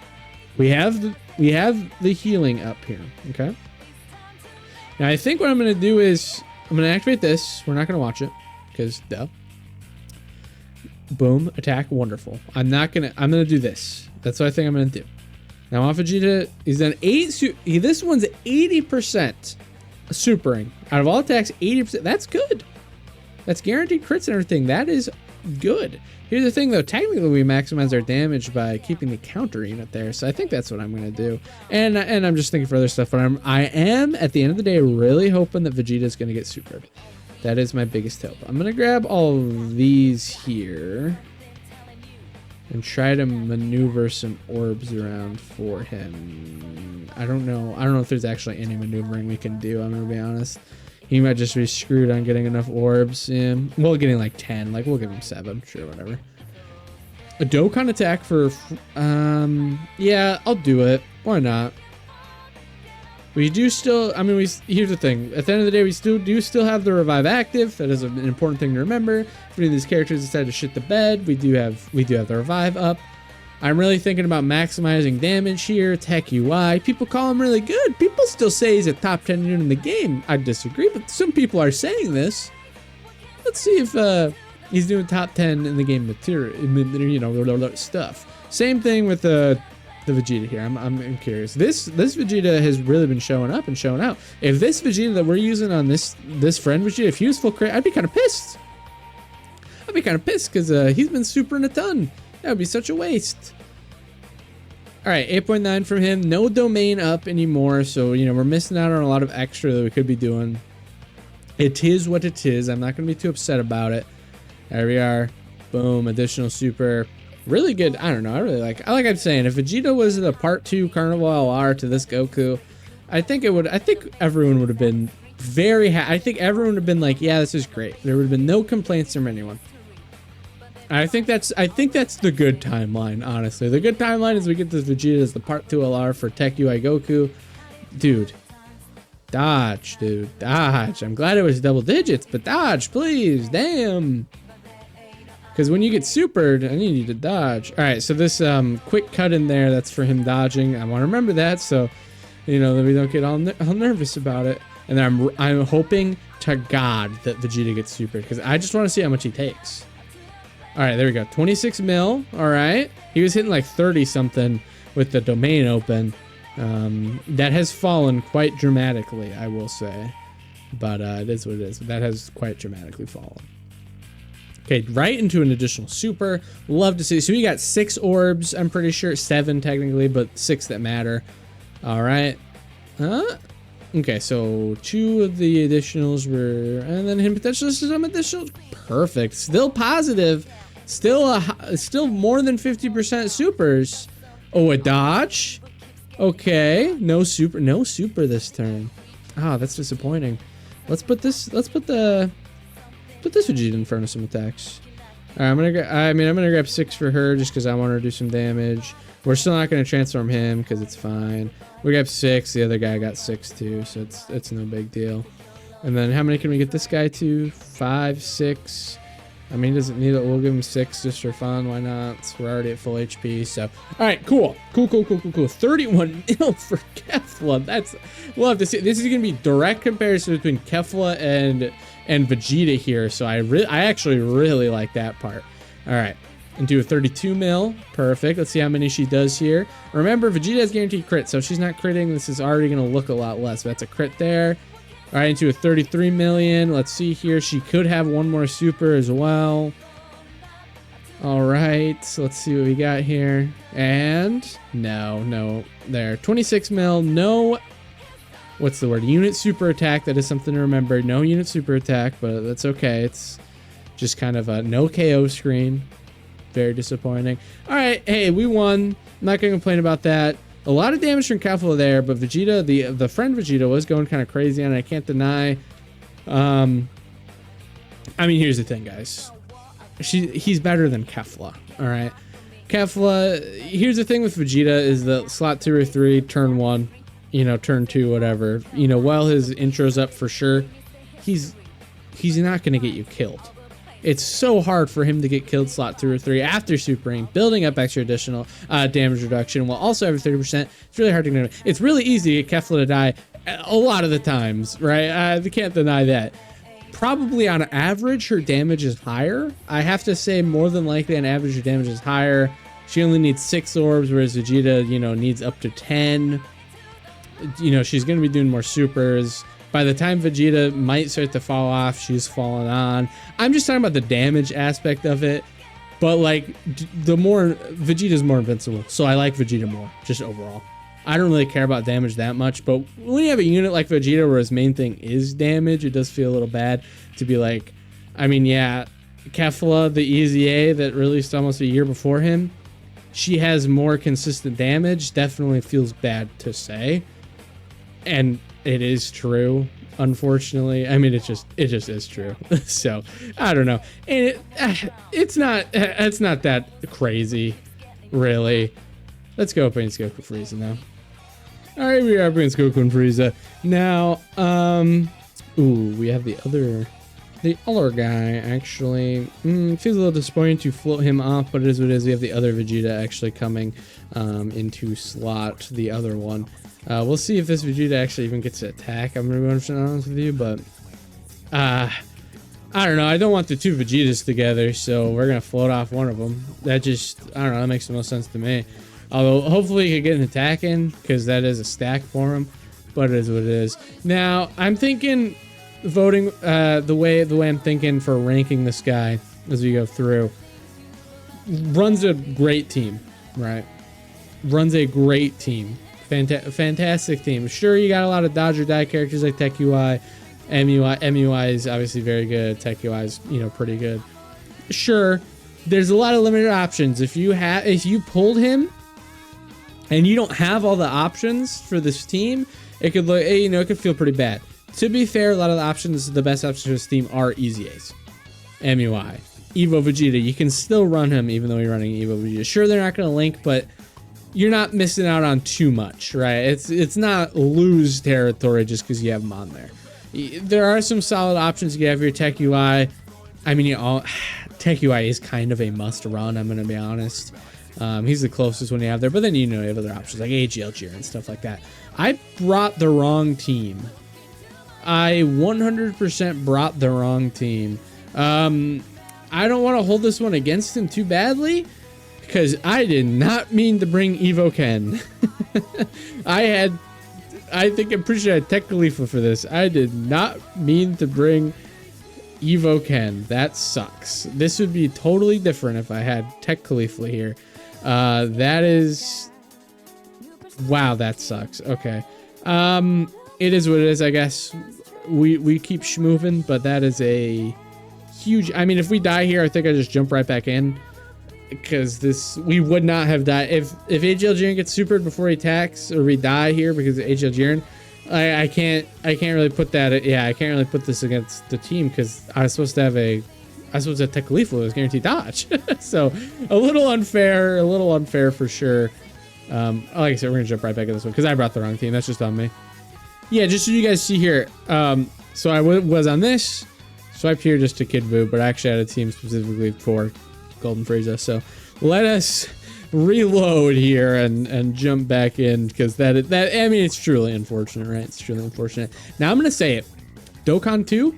We have the healing up here, okay? Now, I think what I'm going to do is I'm going to activate this. We're not going to watch it because duh. Boom, attack, wonderful. I'm going to do this. That's what I think I'm going to do. Now, on Vegeta, he's done 8, this one's 80% supering. Out of all attacks, 80%, that's good. That's guaranteed crits and everything. That is good. Here's the thing though, technically we maximize our damage by keeping the counter unit there, so I think that's what I'm gonna do. And I'm just thinking for other stuff, but I am at the end of the day really hoping that Vegeta's gonna get supered. That is my biggest hope. I'm gonna grab all of these here and try to maneuver some orbs around for him. I don't know if there's actually any maneuvering we can do, I'm gonna be honest. He might just be screwed on getting enough orbs. Well, getting like 10. Like, we'll give him 7. Sure, whatever. A Dokkan attack for... yeah, I'll do it. Why not? We do still... I mean, here's the thing. At the end of the day, we still have the revive active. That is an important thing to remember. If any of these characters decide to shit the bed, we do have the revive up. I'm really thinking about maximizing damage here. Tech UI. People call him really good. People still say he's a top 10 unit in the game. I disagree, but some people are saying this. Let's see if he's doing top 10 in the game material, you know, stuff. Same thing with the Vegeta here. I'm curious. This Vegeta has really been showing up and showing out. If this Vegeta that we're using on this friend Vegeta, if he was full crit, I'd be kind of pissed. I'd be kind of pissed because he's been supering a ton. That would be such a waste. All right, 8.9 from him. No domain up anymore, so, you know, we're missing out on a lot of extra that we could be doing. It is what it is. I'm not going to be too upset about it. There we are. Boom, additional super. Really good. I don't know. I like I'm saying, if Vegeta was the part 2 Carnival LR to this Goku, I think everyone would have been very happy. I think everyone would have been like, yeah, this is great. There would have been no complaints from anyone. I think that's the good timeline, honestly. The good timeline is we get this Vegeta as the part 2 LR for Tech UI Goku. Dude. Dodge, dude. Dodge. I'm glad it was double digits, but dodge, please. Damn. Because when you get supered, I need you to dodge. All right, so this quick cut in there, that's for him dodging. I want to remember that, so, you know, that we don't get all nervous about it. And then I'm hoping to God that Vegeta gets supered, because I just want to see how much he takes. All right, there we go. 26 mil. All right. He was hitting like 30 something with the domain open. That has fallen quite dramatically, I will say. But it is what it is. That has quite dramatically fallen. Okay, right into an additional super. Love to see. So we got 6 orbs, I'm pretty sure. 7 technically, but 6 that matter. All right. Okay, so 2 of the additionals were, and then him potentially some additionals. Perfect. Still positive. Still more than 50% supers. Oh, a dodge. Okay, no super this turn. Ah, that's disappointing. Let's put this Vegeta in front of some attacks. All right, I'm gonna grab 6 for her just because I want her to do some damage. We're still not gonna transform him because it's fine. We got 6. The other guy got 6 too, so it's no big deal. And then how many can we get this guy to? 5, 6. I mean, doesn't need it. We'll give him 6 just for fun. Why not? We're already at full HP. So, all right, cool. 31 mil for Kefla. That's, we'll have to see. This is gonna be direct comparison between Kefla and Vegeta here. So I actually really like that part. All right, and do a 32 mil. Perfect. Let's see how many she does here. Remember, Vegeta has guaranteed crit, so if she's not critting, this is already gonna look a lot less. That's a crit there. All right, into a 33 million. Let's see here. She could have one more super as well. All right, so let's see what we got here. And no, there. 26 mil. No, what's the word? Unit super attack. That is something to remember. No unit super attack, but that's okay. It's just kind of a no KO screen. Very disappointing. All right, hey, we won. I'm not gonna complain about that. A lot of damage from Kefla there, but Vegeta, the friend Vegeta, was going kind of crazy, and I can't deny. I mean, here's the thing, guys. He's better than Kefla. All right, Kefla. Here's the thing with Vegeta is that slot 2 or 3, turn 1, turn 2, whatever. While his intro's up for sure, he's not gonna get you killed. It's so hard for him to get killed slot 2 or 3 after supering, building up extra additional damage reduction while also having 30%. It's really hard to get him. It's really easy to get Kefla to die a lot of the times, right? We can't deny that. Probably on average, her damage is higher. I have to say more than likely on average, her damage is higher. She only needs 6 orbs, whereas Vegeta, needs up to 10. She's going to be doing more supers. By the time Vegeta might start to fall off, she's fallen on. I'm just talking about the damage aspect of it. But like, Vegeta's more invincible. So I like Vegeta more, just overall. I don't really care about damage that much. But when you have a unit like Vegeta where his main thing is damage, it does feel a little bad to be like, I mean, yeah, Kefla, the EZA that released almost a year before him, she has more consistent damage. Definitely feels bad to say. And it is true, unfortunately. I mean, it just is true. So I don't know, and it's not that crazy, really. Let's go Prince Goku Frieza now. All right, we are Prince Goku and Frieza now. Ooh, we have the other guy actually. Feels a little disappointing to float him off, but it is what it is. We have the other Vegeta actually coming into slot the other one. We'll see if this Vegeta actually even gets to attack. I'm gonna be honest with you, but I don't know. I don't want the 2 Vegetas together, so we're gonna float off one of them. That just, I don't know. That makes the most sense to me. Although hopefully he could get an attack in, because that is a stack for him. But it is what it is. Now I'm thinking voting the way I'm thinking for ranking this guy as we go through. Runs a great team, right? Runs a great team. Fantastic team. Sure, you got a lot of dodge or die characters like Tech UI, MUI is obviously very good. Tech UI is pretty good. Sure, there's a lot of limited options. If you pulled him and you don't have all the options for this team, it could look it could feel pretty bad. To be fair, a lot of the options, the best options for this team are EZAs, MUI, Evo Vegeta. You can still run him even though you're running Evo Vegeta. Sure, they're not going to link, but you're not missing out on too much, right? It's not lose territory just because you have them on there. There are some solid options. You have your Tech UI. I mean, Tech UI is kind of a must run, I'm going to be honest. He's the closest one you have there, but then you have other options like AGL Jiren and stuff like that. I brought the wrong team. I 100% brought the wrong team. I don't want to hold this one against him too badly, because I did not mean to bring Evo Ken. I think I'm pretty sure I had Tech Khalifa for this. I did not mean to bring Evo Ken. That sucks. This would be totally different if I had Tech Khalifa here. That is... Wow, that sucks. Okay. It is what it is, I guess. We keep schmoving, but that is a huge... I mean, if we die here, I think I just jump right back in. Because we would not have died if AGL Jiren gets supered before he attacks, or we die here because of AGL Jiren. I can't really put that. Yeah, I can't really put this against the team because I was supposed to have a I suppose that Tech Caulifla was guaranteed dodge. So a little unfair for sure. Like I said, we're gonna jump right back at this one because I brought the wrong team. That's just on me. Yeah, just so you guys see here. So I was on this, swiped here just to Kid Buu, but I actually had a team specifically for Golden Frieza. So let us reload here and jump back in because that I mean, it's truly unfortunate, right? It's truly unfortunate. Now I'm gonna say it. Dokkan 2,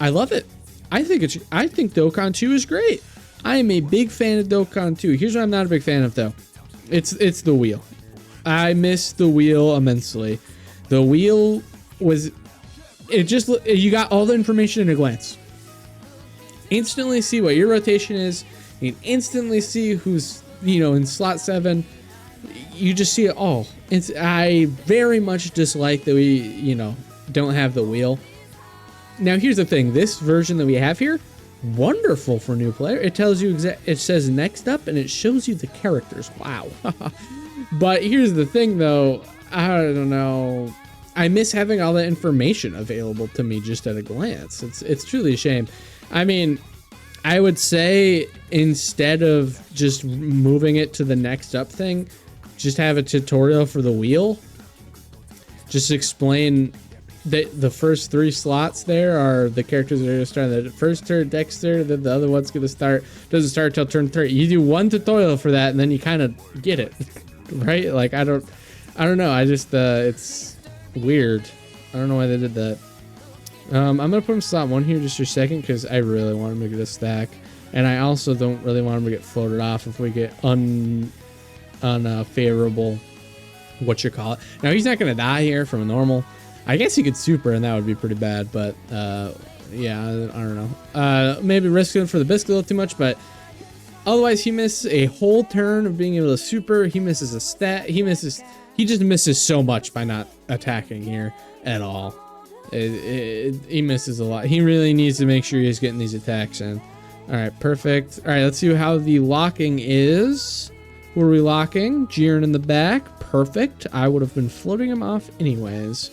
I love it. I think Dokkan 2 is great. I am a big fan of Dokkan 2. Here's what I'm not a big fan of though. It's the wheel. I miss the wheel immensely. The wheel was, you got all the information in a glance. Instantly see what your rotation is. You can instantly see who's, in slot 7. You just see it all. I very much dislike that we, don't have the wheel. Now here's the thing. This version that we have here, wonderful for new player. It tells you it says next up and it shows you the characters. Wow. But here's the thing though. I don't know. I miss having all that information available to me just at a glance. It's truly a shame. I mean, I would say instead of just moving it to the next up thing, just have a tutorial for the wheel. Just explain that the first 3 slots there are the characters that are going to start. The first turn, Dexter, then the other one's going to start. Doesn't start till turn 3. You do one tutorial for that, and then you kind of get it, right? Like I don't know. I just it's weird. I don't know why they did that. I'm gonna put him slot 1 here just for a second because I really want him to get a stack, and I also don't really want him to get floated off if we get unfavorable. What you call it? Now he's not gonna die here from a normal. I guess he could super and that would be pretty bad, but yeah, I don't know. Maybe risking for the biscuit a little too much, but otherwise he misses a whole turn of being able to super. He misses a stat. He just misses so much by not attacking here at all. He misses a lot. He really needs to make sure he's getting these attacks in. All right, perfect. All right, let's see how the locking is. Who are we locking? Jiren in the back. Perfect. I would have been floating him off anyways.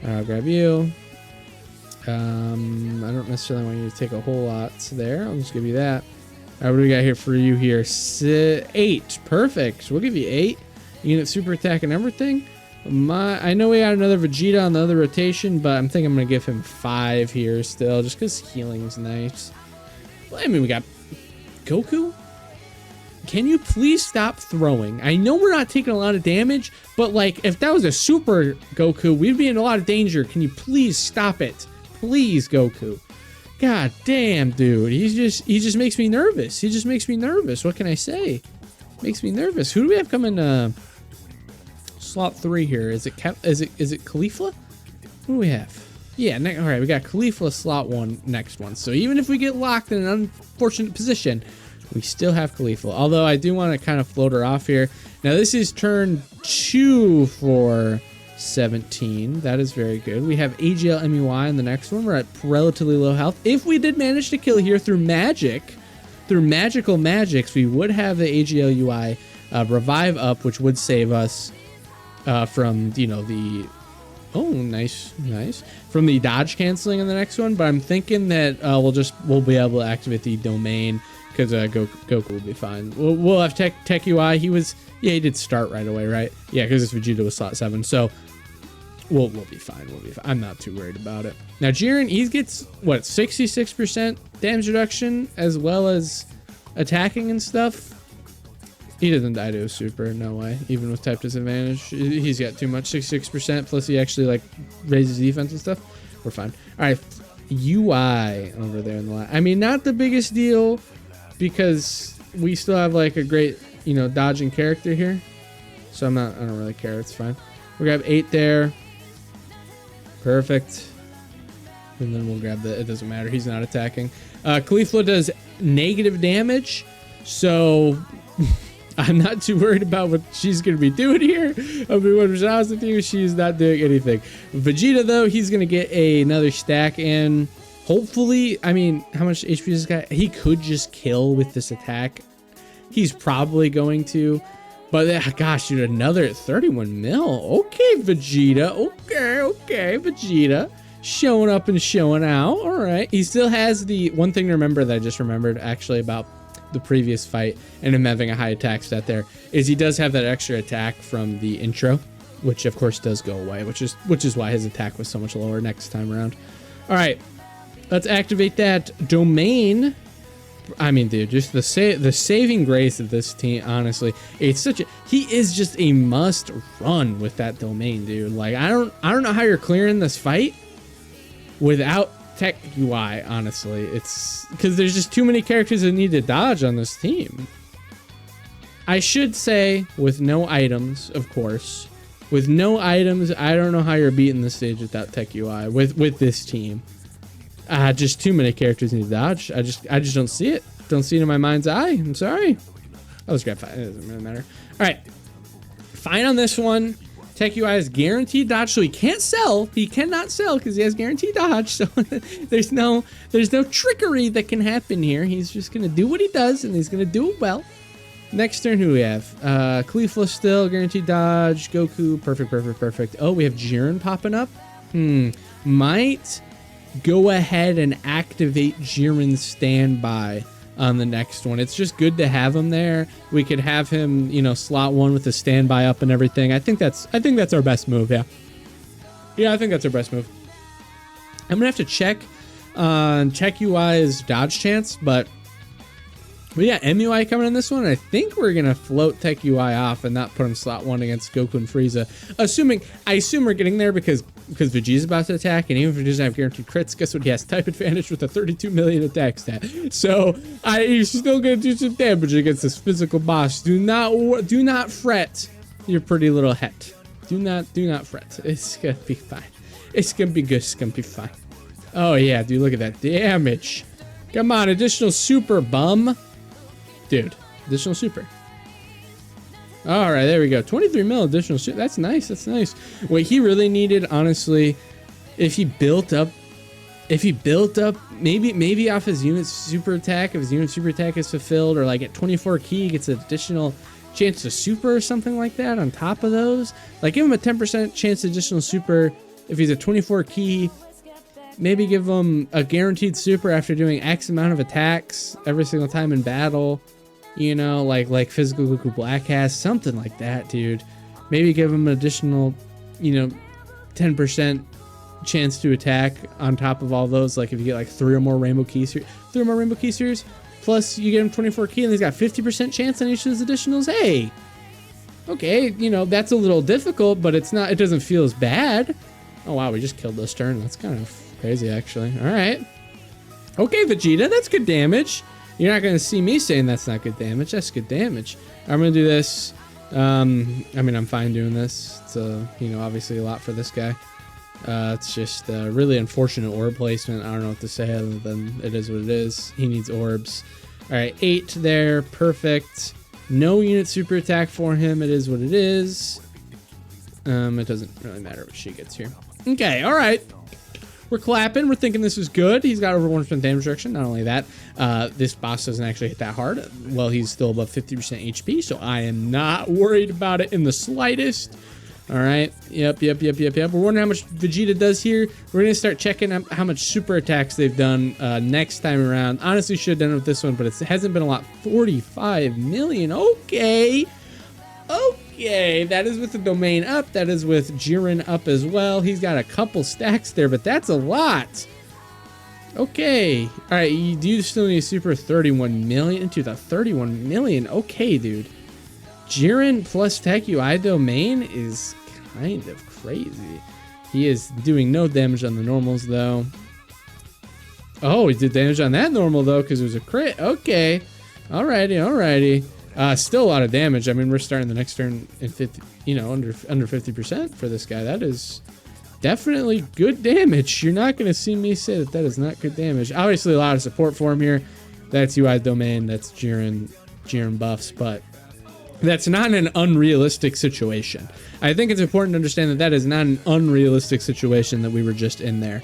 I'll grab you. I don't necessarily want you to take a whole lot there. I'll just give you that. All right, what do we got here for you here? 8. Perfect. We'll give you 8. Unit super attack and everything. I know we got another Vegeta on the other rotation, but I'm thinking I'm going to give him 5 here still, just because healing's nice. Well, I mean, we got Goku. Can you please stop throwing? I know we're not taking a lot of damage, but like if that was a super Goku, we'd be in a lot of danger. Can you please stop it? Please, Goku. God damn, dude. He just makes me nervous. He just makes me nervous. What can I say? Makes me nervous. Who do we have coming slot 3 here? Is it Caulifla? Who do we have? Yeah, all right, we got Caulifla slot 1 next one. So even if we get locked in an unfortunate position, we still have Caulifla. Although I do want to kind of float her off here. Now this is turn 2 for 17. That is very good. We have AGL MUI in the next one. We're at relatively low health. If we did manage to kill here through magic, through magical magics, we would have the AGL UI revive up, which would save us from, the... Oh, nice. From the dodge canceling in the next one. But I'm thinking that we'll be able to activate the domain because Goku will be fine. We'll have Tech UI. He did start right away, right? Yeah, because this Vegeta was slot 7. So we'll be fine. I'm not too worried about it. Now Jiren, he gets what, 66% damage reduction as well as attacking and stuff. He doesn't die to a super, no way. Even with type disadvantage, he's got too much, 66%. Plus he actually like raises defense and stuff. We're fine. All right, UI over there in the line. I mean, not the biggest deal because we still have like a great, dodging character here. So I don't really care. It's fine. We'll grab 8 there. Perfect. And then we'll grab it doesn't matter. He's not attacking. Caulifla does negative damage. So I'm not too worried about what she's going to be doing here. I'll be 100% honest with you. She's not doing anything. Vegeta, though, he's going to get another stack in. Hopefully, I mean, how much HP does this guy? He could just kill with this attack. He's probably going to. But gosh, dude, another 31 mil. Okay, Vegeta. Okay, Vegeta. showing up and showing out. All right. He still has the one thing to remember that I just remembered actually about the previous fight and him having a high attack stat there is he does have that extra attack from the intro, which of course does go away, which is why his attack was so much lower next time around. All right, let's activate that domain. I mean, dude, just the saving grace of this team, honestly, it's he is just a must run with that domain, dude. Like I don't know how you're clearing this fight without Tech UI, honestly. It's because there's just too many characters that need to dodge on this team. I should say with no items, of course. With no items, I don't know how you're beating this stage without Tech UI with this team. Just too many characters need to dodge. I just don't see it. Don't see it in my mind's eye. I'm sorry. I'll just grab 5. It doesn't really matter. All right. Fine on this one. Tech UI is guaranteed dodge, so he can't sell. He cannot sell because he has guaranteed dodge. So there's no trickery that can happen here. He's just gonna do what he does, and he's gonna do it well. Next turn, who do we have? Caulifla still guaranteed dodge. Goku, perfect. Oh, we have Jiren popping up. Might go ahead and activate Jiren's standby on the next one. It's just good to have him there. We could have him, you know, slot 1 with the standby up and everything. I think that's our best move. Yeah, I think that's our best move. I'm gonna have to check on Tech UI's dodge chance, but we got MUI coming in this one. I think we're gonna float Tech UI off and not put him slot 1 against Goku and Frieza. I assume we're getting there because Vegeta's about to attack, and even if he doesn't have guaranteed crits, guess what? He has type advantage with a 32 million attack stat. So he's still gonna do some damage against this physical boss. Do not fret, your pretty little head. Do not fret. It's gonna be fine. It's gonna be good. It's gonna be fine. Oh yeah, dude, look at that damage. Come on, additional super, bum. Dude, additional super. All right, there we go. 23 mil additional super. That's nice. That's nice. What he really needed, honestly, if he built up, maybe off his unit super attack, if his unit super attack is fulfilled, or like at 24 key, he gets an additional chance to super or something like that on top of those. Like give him a 10% chance to additional super if he's at 24 key. Maybe give him a guaranteed super after doing X amount of attacks every single time in battle. You know, like physical Goku Black has, something like that, dude. Maybe give him an additional, 10% chance to attack on top of all those. Like if you get like 3 or more Rainbow Key Series, plus you get him 24 key and he's got 50% chance on each of his additionals. Hey, okay, that's a little difficult, but it's not. It doesn't feel as bad. Oh wow, we just killed this turn. That's kind of crazy, actually. All right. Okay, Vegeta, that's good damage. You're not going to see me saying that's not good damage. That's good damage. I'm going to do this. I'm fine doing this. It's, obviously a lot for this guy. It's just really unfortunate orb placement. I don't know what to say other than it is what it is. He needs orbs. All right, 8 there. Perfect. No unit super attack for him. It is what it is. It doesn't really matter what she gets here. Okay, all right. We're clapping. We're thinking this is good. He's got over 1% damage reduction. Not only that, this boss doesn't actually hit that hard. Well, he's still above 50% HP, so I am not worried about it in the slightest. All right. Yep. We're wondering how much Vegeta does here. We're going to start checking out how much super attacks they've done next time around. Honestly, should have done it with this one, but it hasn't been a lot. 45 million. Okay. Okay, that is with the domain up. That is with Jiren up as well. He's got a couple stacks there, but that's a lot. Okay. All right, you do still need super 31 million into the 31 million. Okay, dude. Jiren plus Tech UI domain is kind of crazy. He is doing no damage on the normals, though. Oh, he did damage on that normal, though, because it was a crit. Okay. Alrighty. Still a lot of damage. I mean, we're starting the next turn in 50, under 50% for this guy. That is definitely good damage. You're not going to see me say that is not good damage. Obviously, a lot of support for him here. That's UI domain. That's Jiren buffs, but that's not an unrealistic situation. I think it's important to understand that is not an unrealistic situation that we were just in there.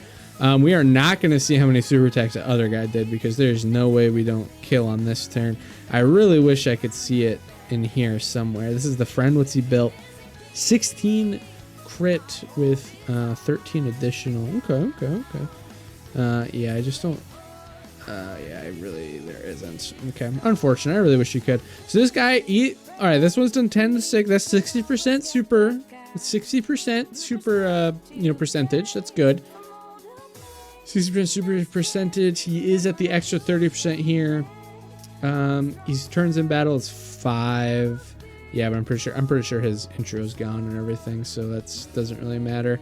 We are not going to see how many super attacks the other guy did because there's no way we don't kill on this turn. I really wish I could see it in here somewhere. This is the friend. What's he built? 16 crit with 13 additional. Okay. Yeah, I just don't. Yeah, there isn't. Okay, unfortunate. I really wish you could. So this guy, all right, this one's done 10 to 6. That's 60% super. 60% super, percentage. That's good. 60% super percentage. He is at the extra 30% here. His turns in battle is 5. Yeah, but I'm pretty sure his intro is gone and everything, so that's doesn't really matter.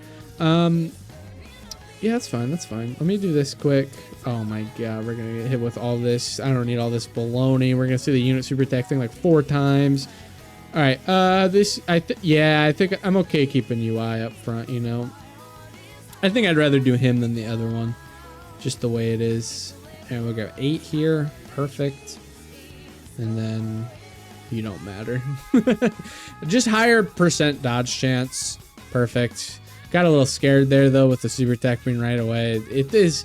Yeah, that's fine. Let me do this quick. Oh my god, we're gonna get hit with all this. I don't need all this baloney. We're gonna see the unit super attack thing like 4 times. All right, I think I'm okay keeping UI up front. I think I'd rather do him than the other one, just the way it is. And we'll go 8 here, perfect. And then you don't matter. Just higher percent dodge chance, perfect. Got a little scared there though with the super attack being right away. It is.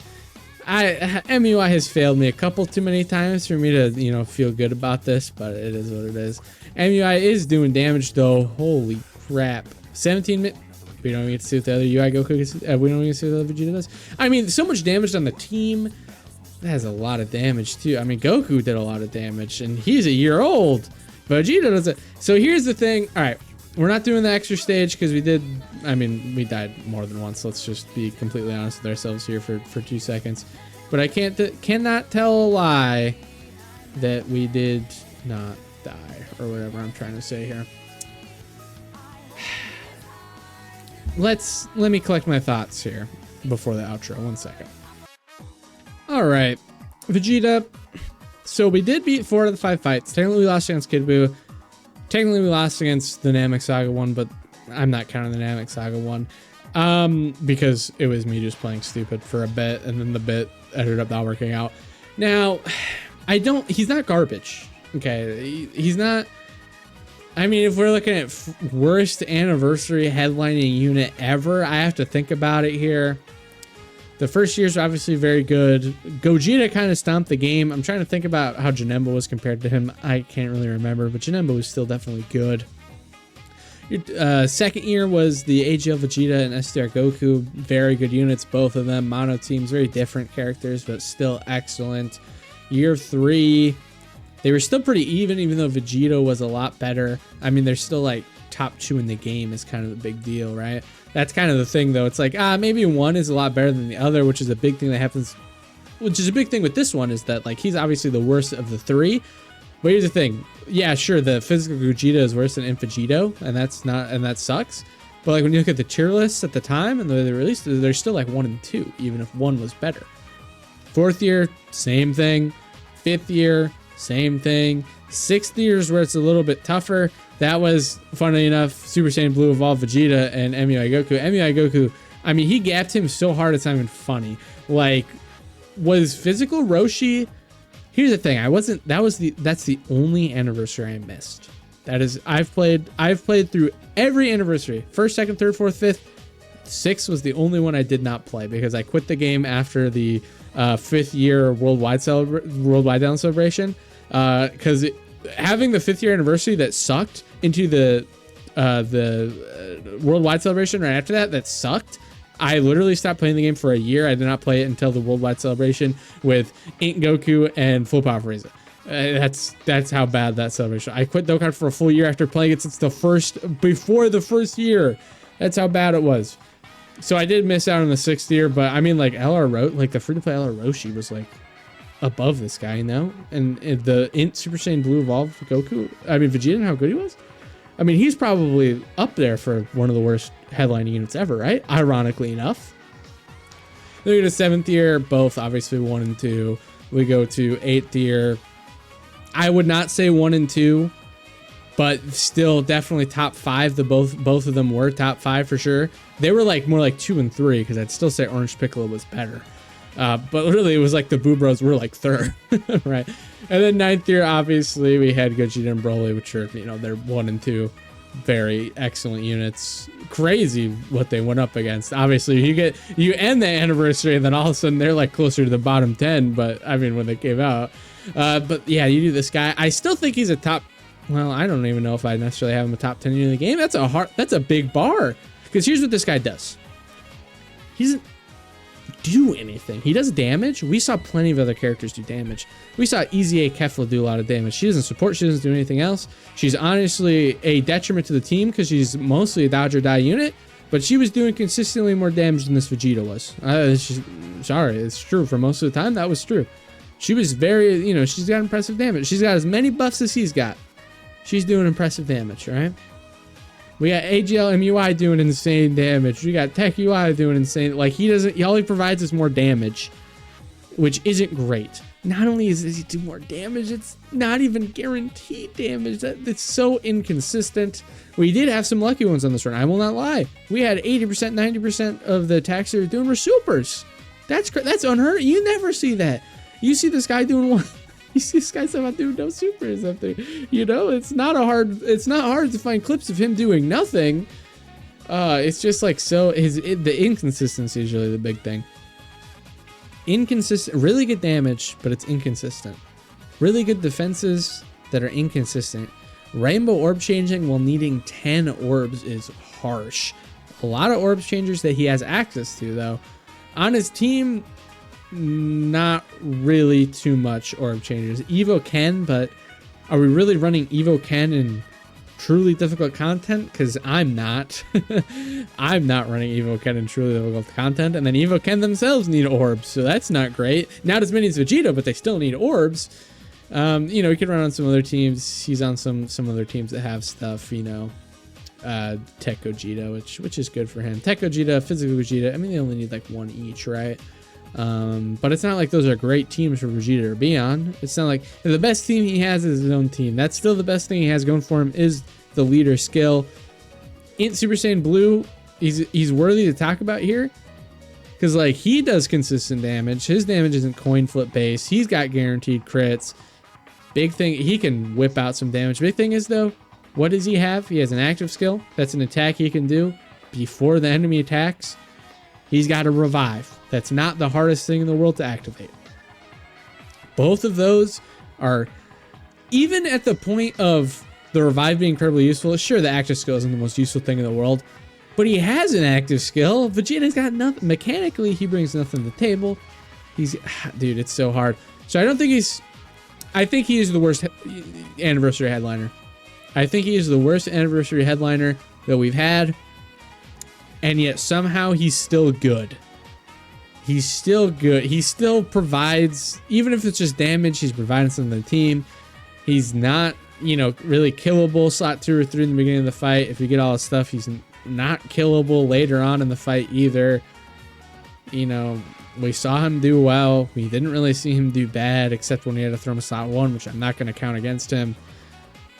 MUI has failed me a couple too many times for me to feel good about this, but it is what it is. MUI is doing damage though. Holy crap! 17 minutes. We don't get to see what the other UI Goku. We don't get to see what the other Vegeta does. I mean, so much damage on the team. That has a lot of damage too. I mean, Goku did a lot of damage, and he's a year old. Vegeta doesn't. So here's the thing. All right, we're not doing the extra stage because we did. I mean, we died more than once. Let's just be completely honest with ourselves here for 2 seconds. But I cannot tell a lie that we did not die or whatever I'm trying to say here. Let me collect my thoughts here before the outro. 1 second. All right, Vegeta. So we did beat 4 out of the 5 fights. Technically, we lost against Kid Buu. Technically, we lost against the Namek Saga one, but I'm not counting the Namek Saga one because it was me just playing stupid for a bit, and then the bit ended up not working out. Now, he's not garbage. Okay, he's not. I mean, if we're looking at worst anniversary headlining unit ever, I have to think about it here. The first year's obviously very good. Gogeta kind of stomped the game. I'm trying to think about how Janemba was compared to him. I can't really remember, but Janemba was still definitely good. Your second year was the AGL Vegeta and SDR Goku. Very good units, both of them. Mono teams, very different characters, but still excellent. Year 3, they were still pretty even though Vegeta was a lot better. I mean, they're still like top 2 in the game is kind of the big deal, right? That's kind of the thing though. It's like, maybe one is a lot better than the other, which is a big thing that happens, which is a big thing with this one is that like, he's obviously the worst of the 3. But here's the thing. Yeah, sure, the physical Gogeta is worse than Infagito, and that sucks. But like when you look at the tier lists at the time and the way they released it, they're still like 1 and 2, even if 1 was better. 4th year, same thing. 5th year, same thing. 6th year is where it's a little bit tougher. That was, funnily enough, Super Saiyan Blue Evolved Vegeta and MUI Goku. MUI Goku, I mean, he gapped him so hard it's not even funny. Like, was physical Roshi? Here's the thing. That's the only anniversary I missed. That is, I've played through every anniversary. 1st, 2nd, 3rd, 4th, 5th. 6th was the only one I did not play because I quit the game after the 5th year worldwide down celebration. Because having the 5th year anniversary that sucked into the worldwide celebration right after that sucked. I literally stopped playing the game for a year. I did not play it until the worldwide celebration with Ink Goku and Full Power Frieza. That's how bad that celebration. I quit Dokkan for a full year after playing it since before the first year. That's how bad it was. So I did miss out on the 6th year, but I mean, like the free-to-play LR Roshi was like above this guy, and the Super Saiyan Blue Evolved Goku. I mean, Vegeta and how good he was. I mean, he's probably up there for one of the worst headlining units ever, right? Ironically enough. Then we go to 7th year, both obviously 1 and 2. We go to 8th year. I would not say 1 and 2, but still definitely top 5. Both of them were top 5 for sure. They were like more like 2 and 3 because I'd still say Orange Piccolo was better. But really, it was like the Boo Bros were like 3rd, right? And then 9th year, obviously, we had Gogeta and Broly, which are, they're 1 and 2. Very excellent units. Crazy what they went up against. Obviously, you end the anniversary, and then all of a sudden, they're like closer to the bottom 10, but I mean, when they came out. But yeah, you do this guy. I still think he's a top, well, I don't even know if I necessarily have him a top 10 unit in the game. That's a big bar. Because here's what this guy does. He doesn't do anything. He does damage. We saw plenty of other characters do damage. We saw Easy A Kefla do a lot of damage. She doesn't support. She doesn't do anything else. She's honestly a detriment to the team because she's mostly a dodge or die unit. But she was doing consistently more damage than this Vegeta was. Sorry, it's true. For most of the time, that was true. She was very, you know, she's got impressive damage. She's got as many buffs as he's got. She's doing impressive damage, right? We got AGL MUI doing insane damage. We got Tech UI doing insane. Like, all he provides is more damage, which isn't great. Not only does he do more damage, it's not even guaranteed damage. That's so inconsistent. We did have some lucky ones on this run. I will not lie. We had 80%, 90% of the attacks they were doing were supers. That's unheard of. You never see that. You see this guy doing one. You see this guy somehow doing no supers up there. You know, it's not hard to find clips of him doing nothing. It's just like the inconsistency is really the big thing. Inconsistent, really good damage, but it's inconsistent. Really good defenses that are inconsistent. Rainbow orb changing while needing 10 orbs is harsh. A lot of orbs changers that he has access to, though. On his team, not really too much orb changers. Evo Ken, but are we really running Evo Ken in truly difficult content? Because I'm not. I'm not running Evo Ken in truly difficult content. And then Evo Ken themselves need orbs, so that's not great. Not as many as Vegeta, but they still need orbs. You know, he could run on some other teams. He's on some other teams that have stuff, you know. Tech Gogeta, which is good for him. Tech Gogeta, Physical Gogeta, I mean, they only need like one each, right? But it's not like those are great teams for Vegeta to be on. It's not like the best team he has is his own team. That's still the best thing he has going for him is the leader skill. In Super Saiyan Blue, he's worthy to talk about here because like he does consistent damage. His damage isn't coin flip based. He's got guaranteed crits. Big thing, he can whip out some damage. Big thing is though, what does he have? He has an active skill. That's an attack he can do before the enemy attacks. He's got a revive. That's not the hardest thing in the world to activate. Both of those are, even at the point of the revive being incredibly useful, sure, the active skill isn't the most useful thing in the world, but he has an active skill. Vegeta's got nothing. Mechanically, he brings nothing to the table. Dude, it's so hard. So I think he is the worst anniversary headliner. I think he is the worst anniversary headliner that we've had. And yet somehow he's still good. He's still good. He still provides, even if it's just damage, he's providing something to the team. He's not, you know, really killable slot 2 or 3 in the beginning of the fight. If you get all his stuff, he's not killable later on in the fight either. You know, we saw him do well. We didn't really see him do bad, except when he had to throw him a slot 1, which I'm not going to count against him.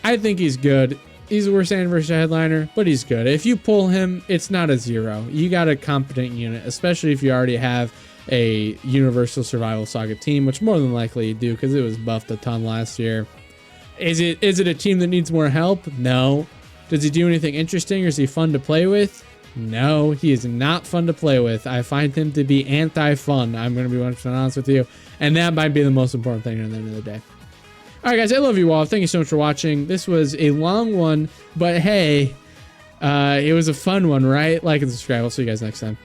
I think he's good. He's the worst anniversary headliner, but he's good. If you pull him, it's not a 0. You got a competent unit, especially if you already have a Universal Survival Saga team, which more than likely you do because it was buffed a ton last year. Is it a team that needs more help? No. Does he do anything interesting or is he fun to play with? No, he is not fun to play with. I find him to be anti-fun. I'm going to be 100% honest with you. And that might be the most important thing at the end of the day. All right, guys, I love you all. Thank you so much for watching. This was a long one, but hey, it was a fun one, right? Like and subscribe. I'll see you guys next time.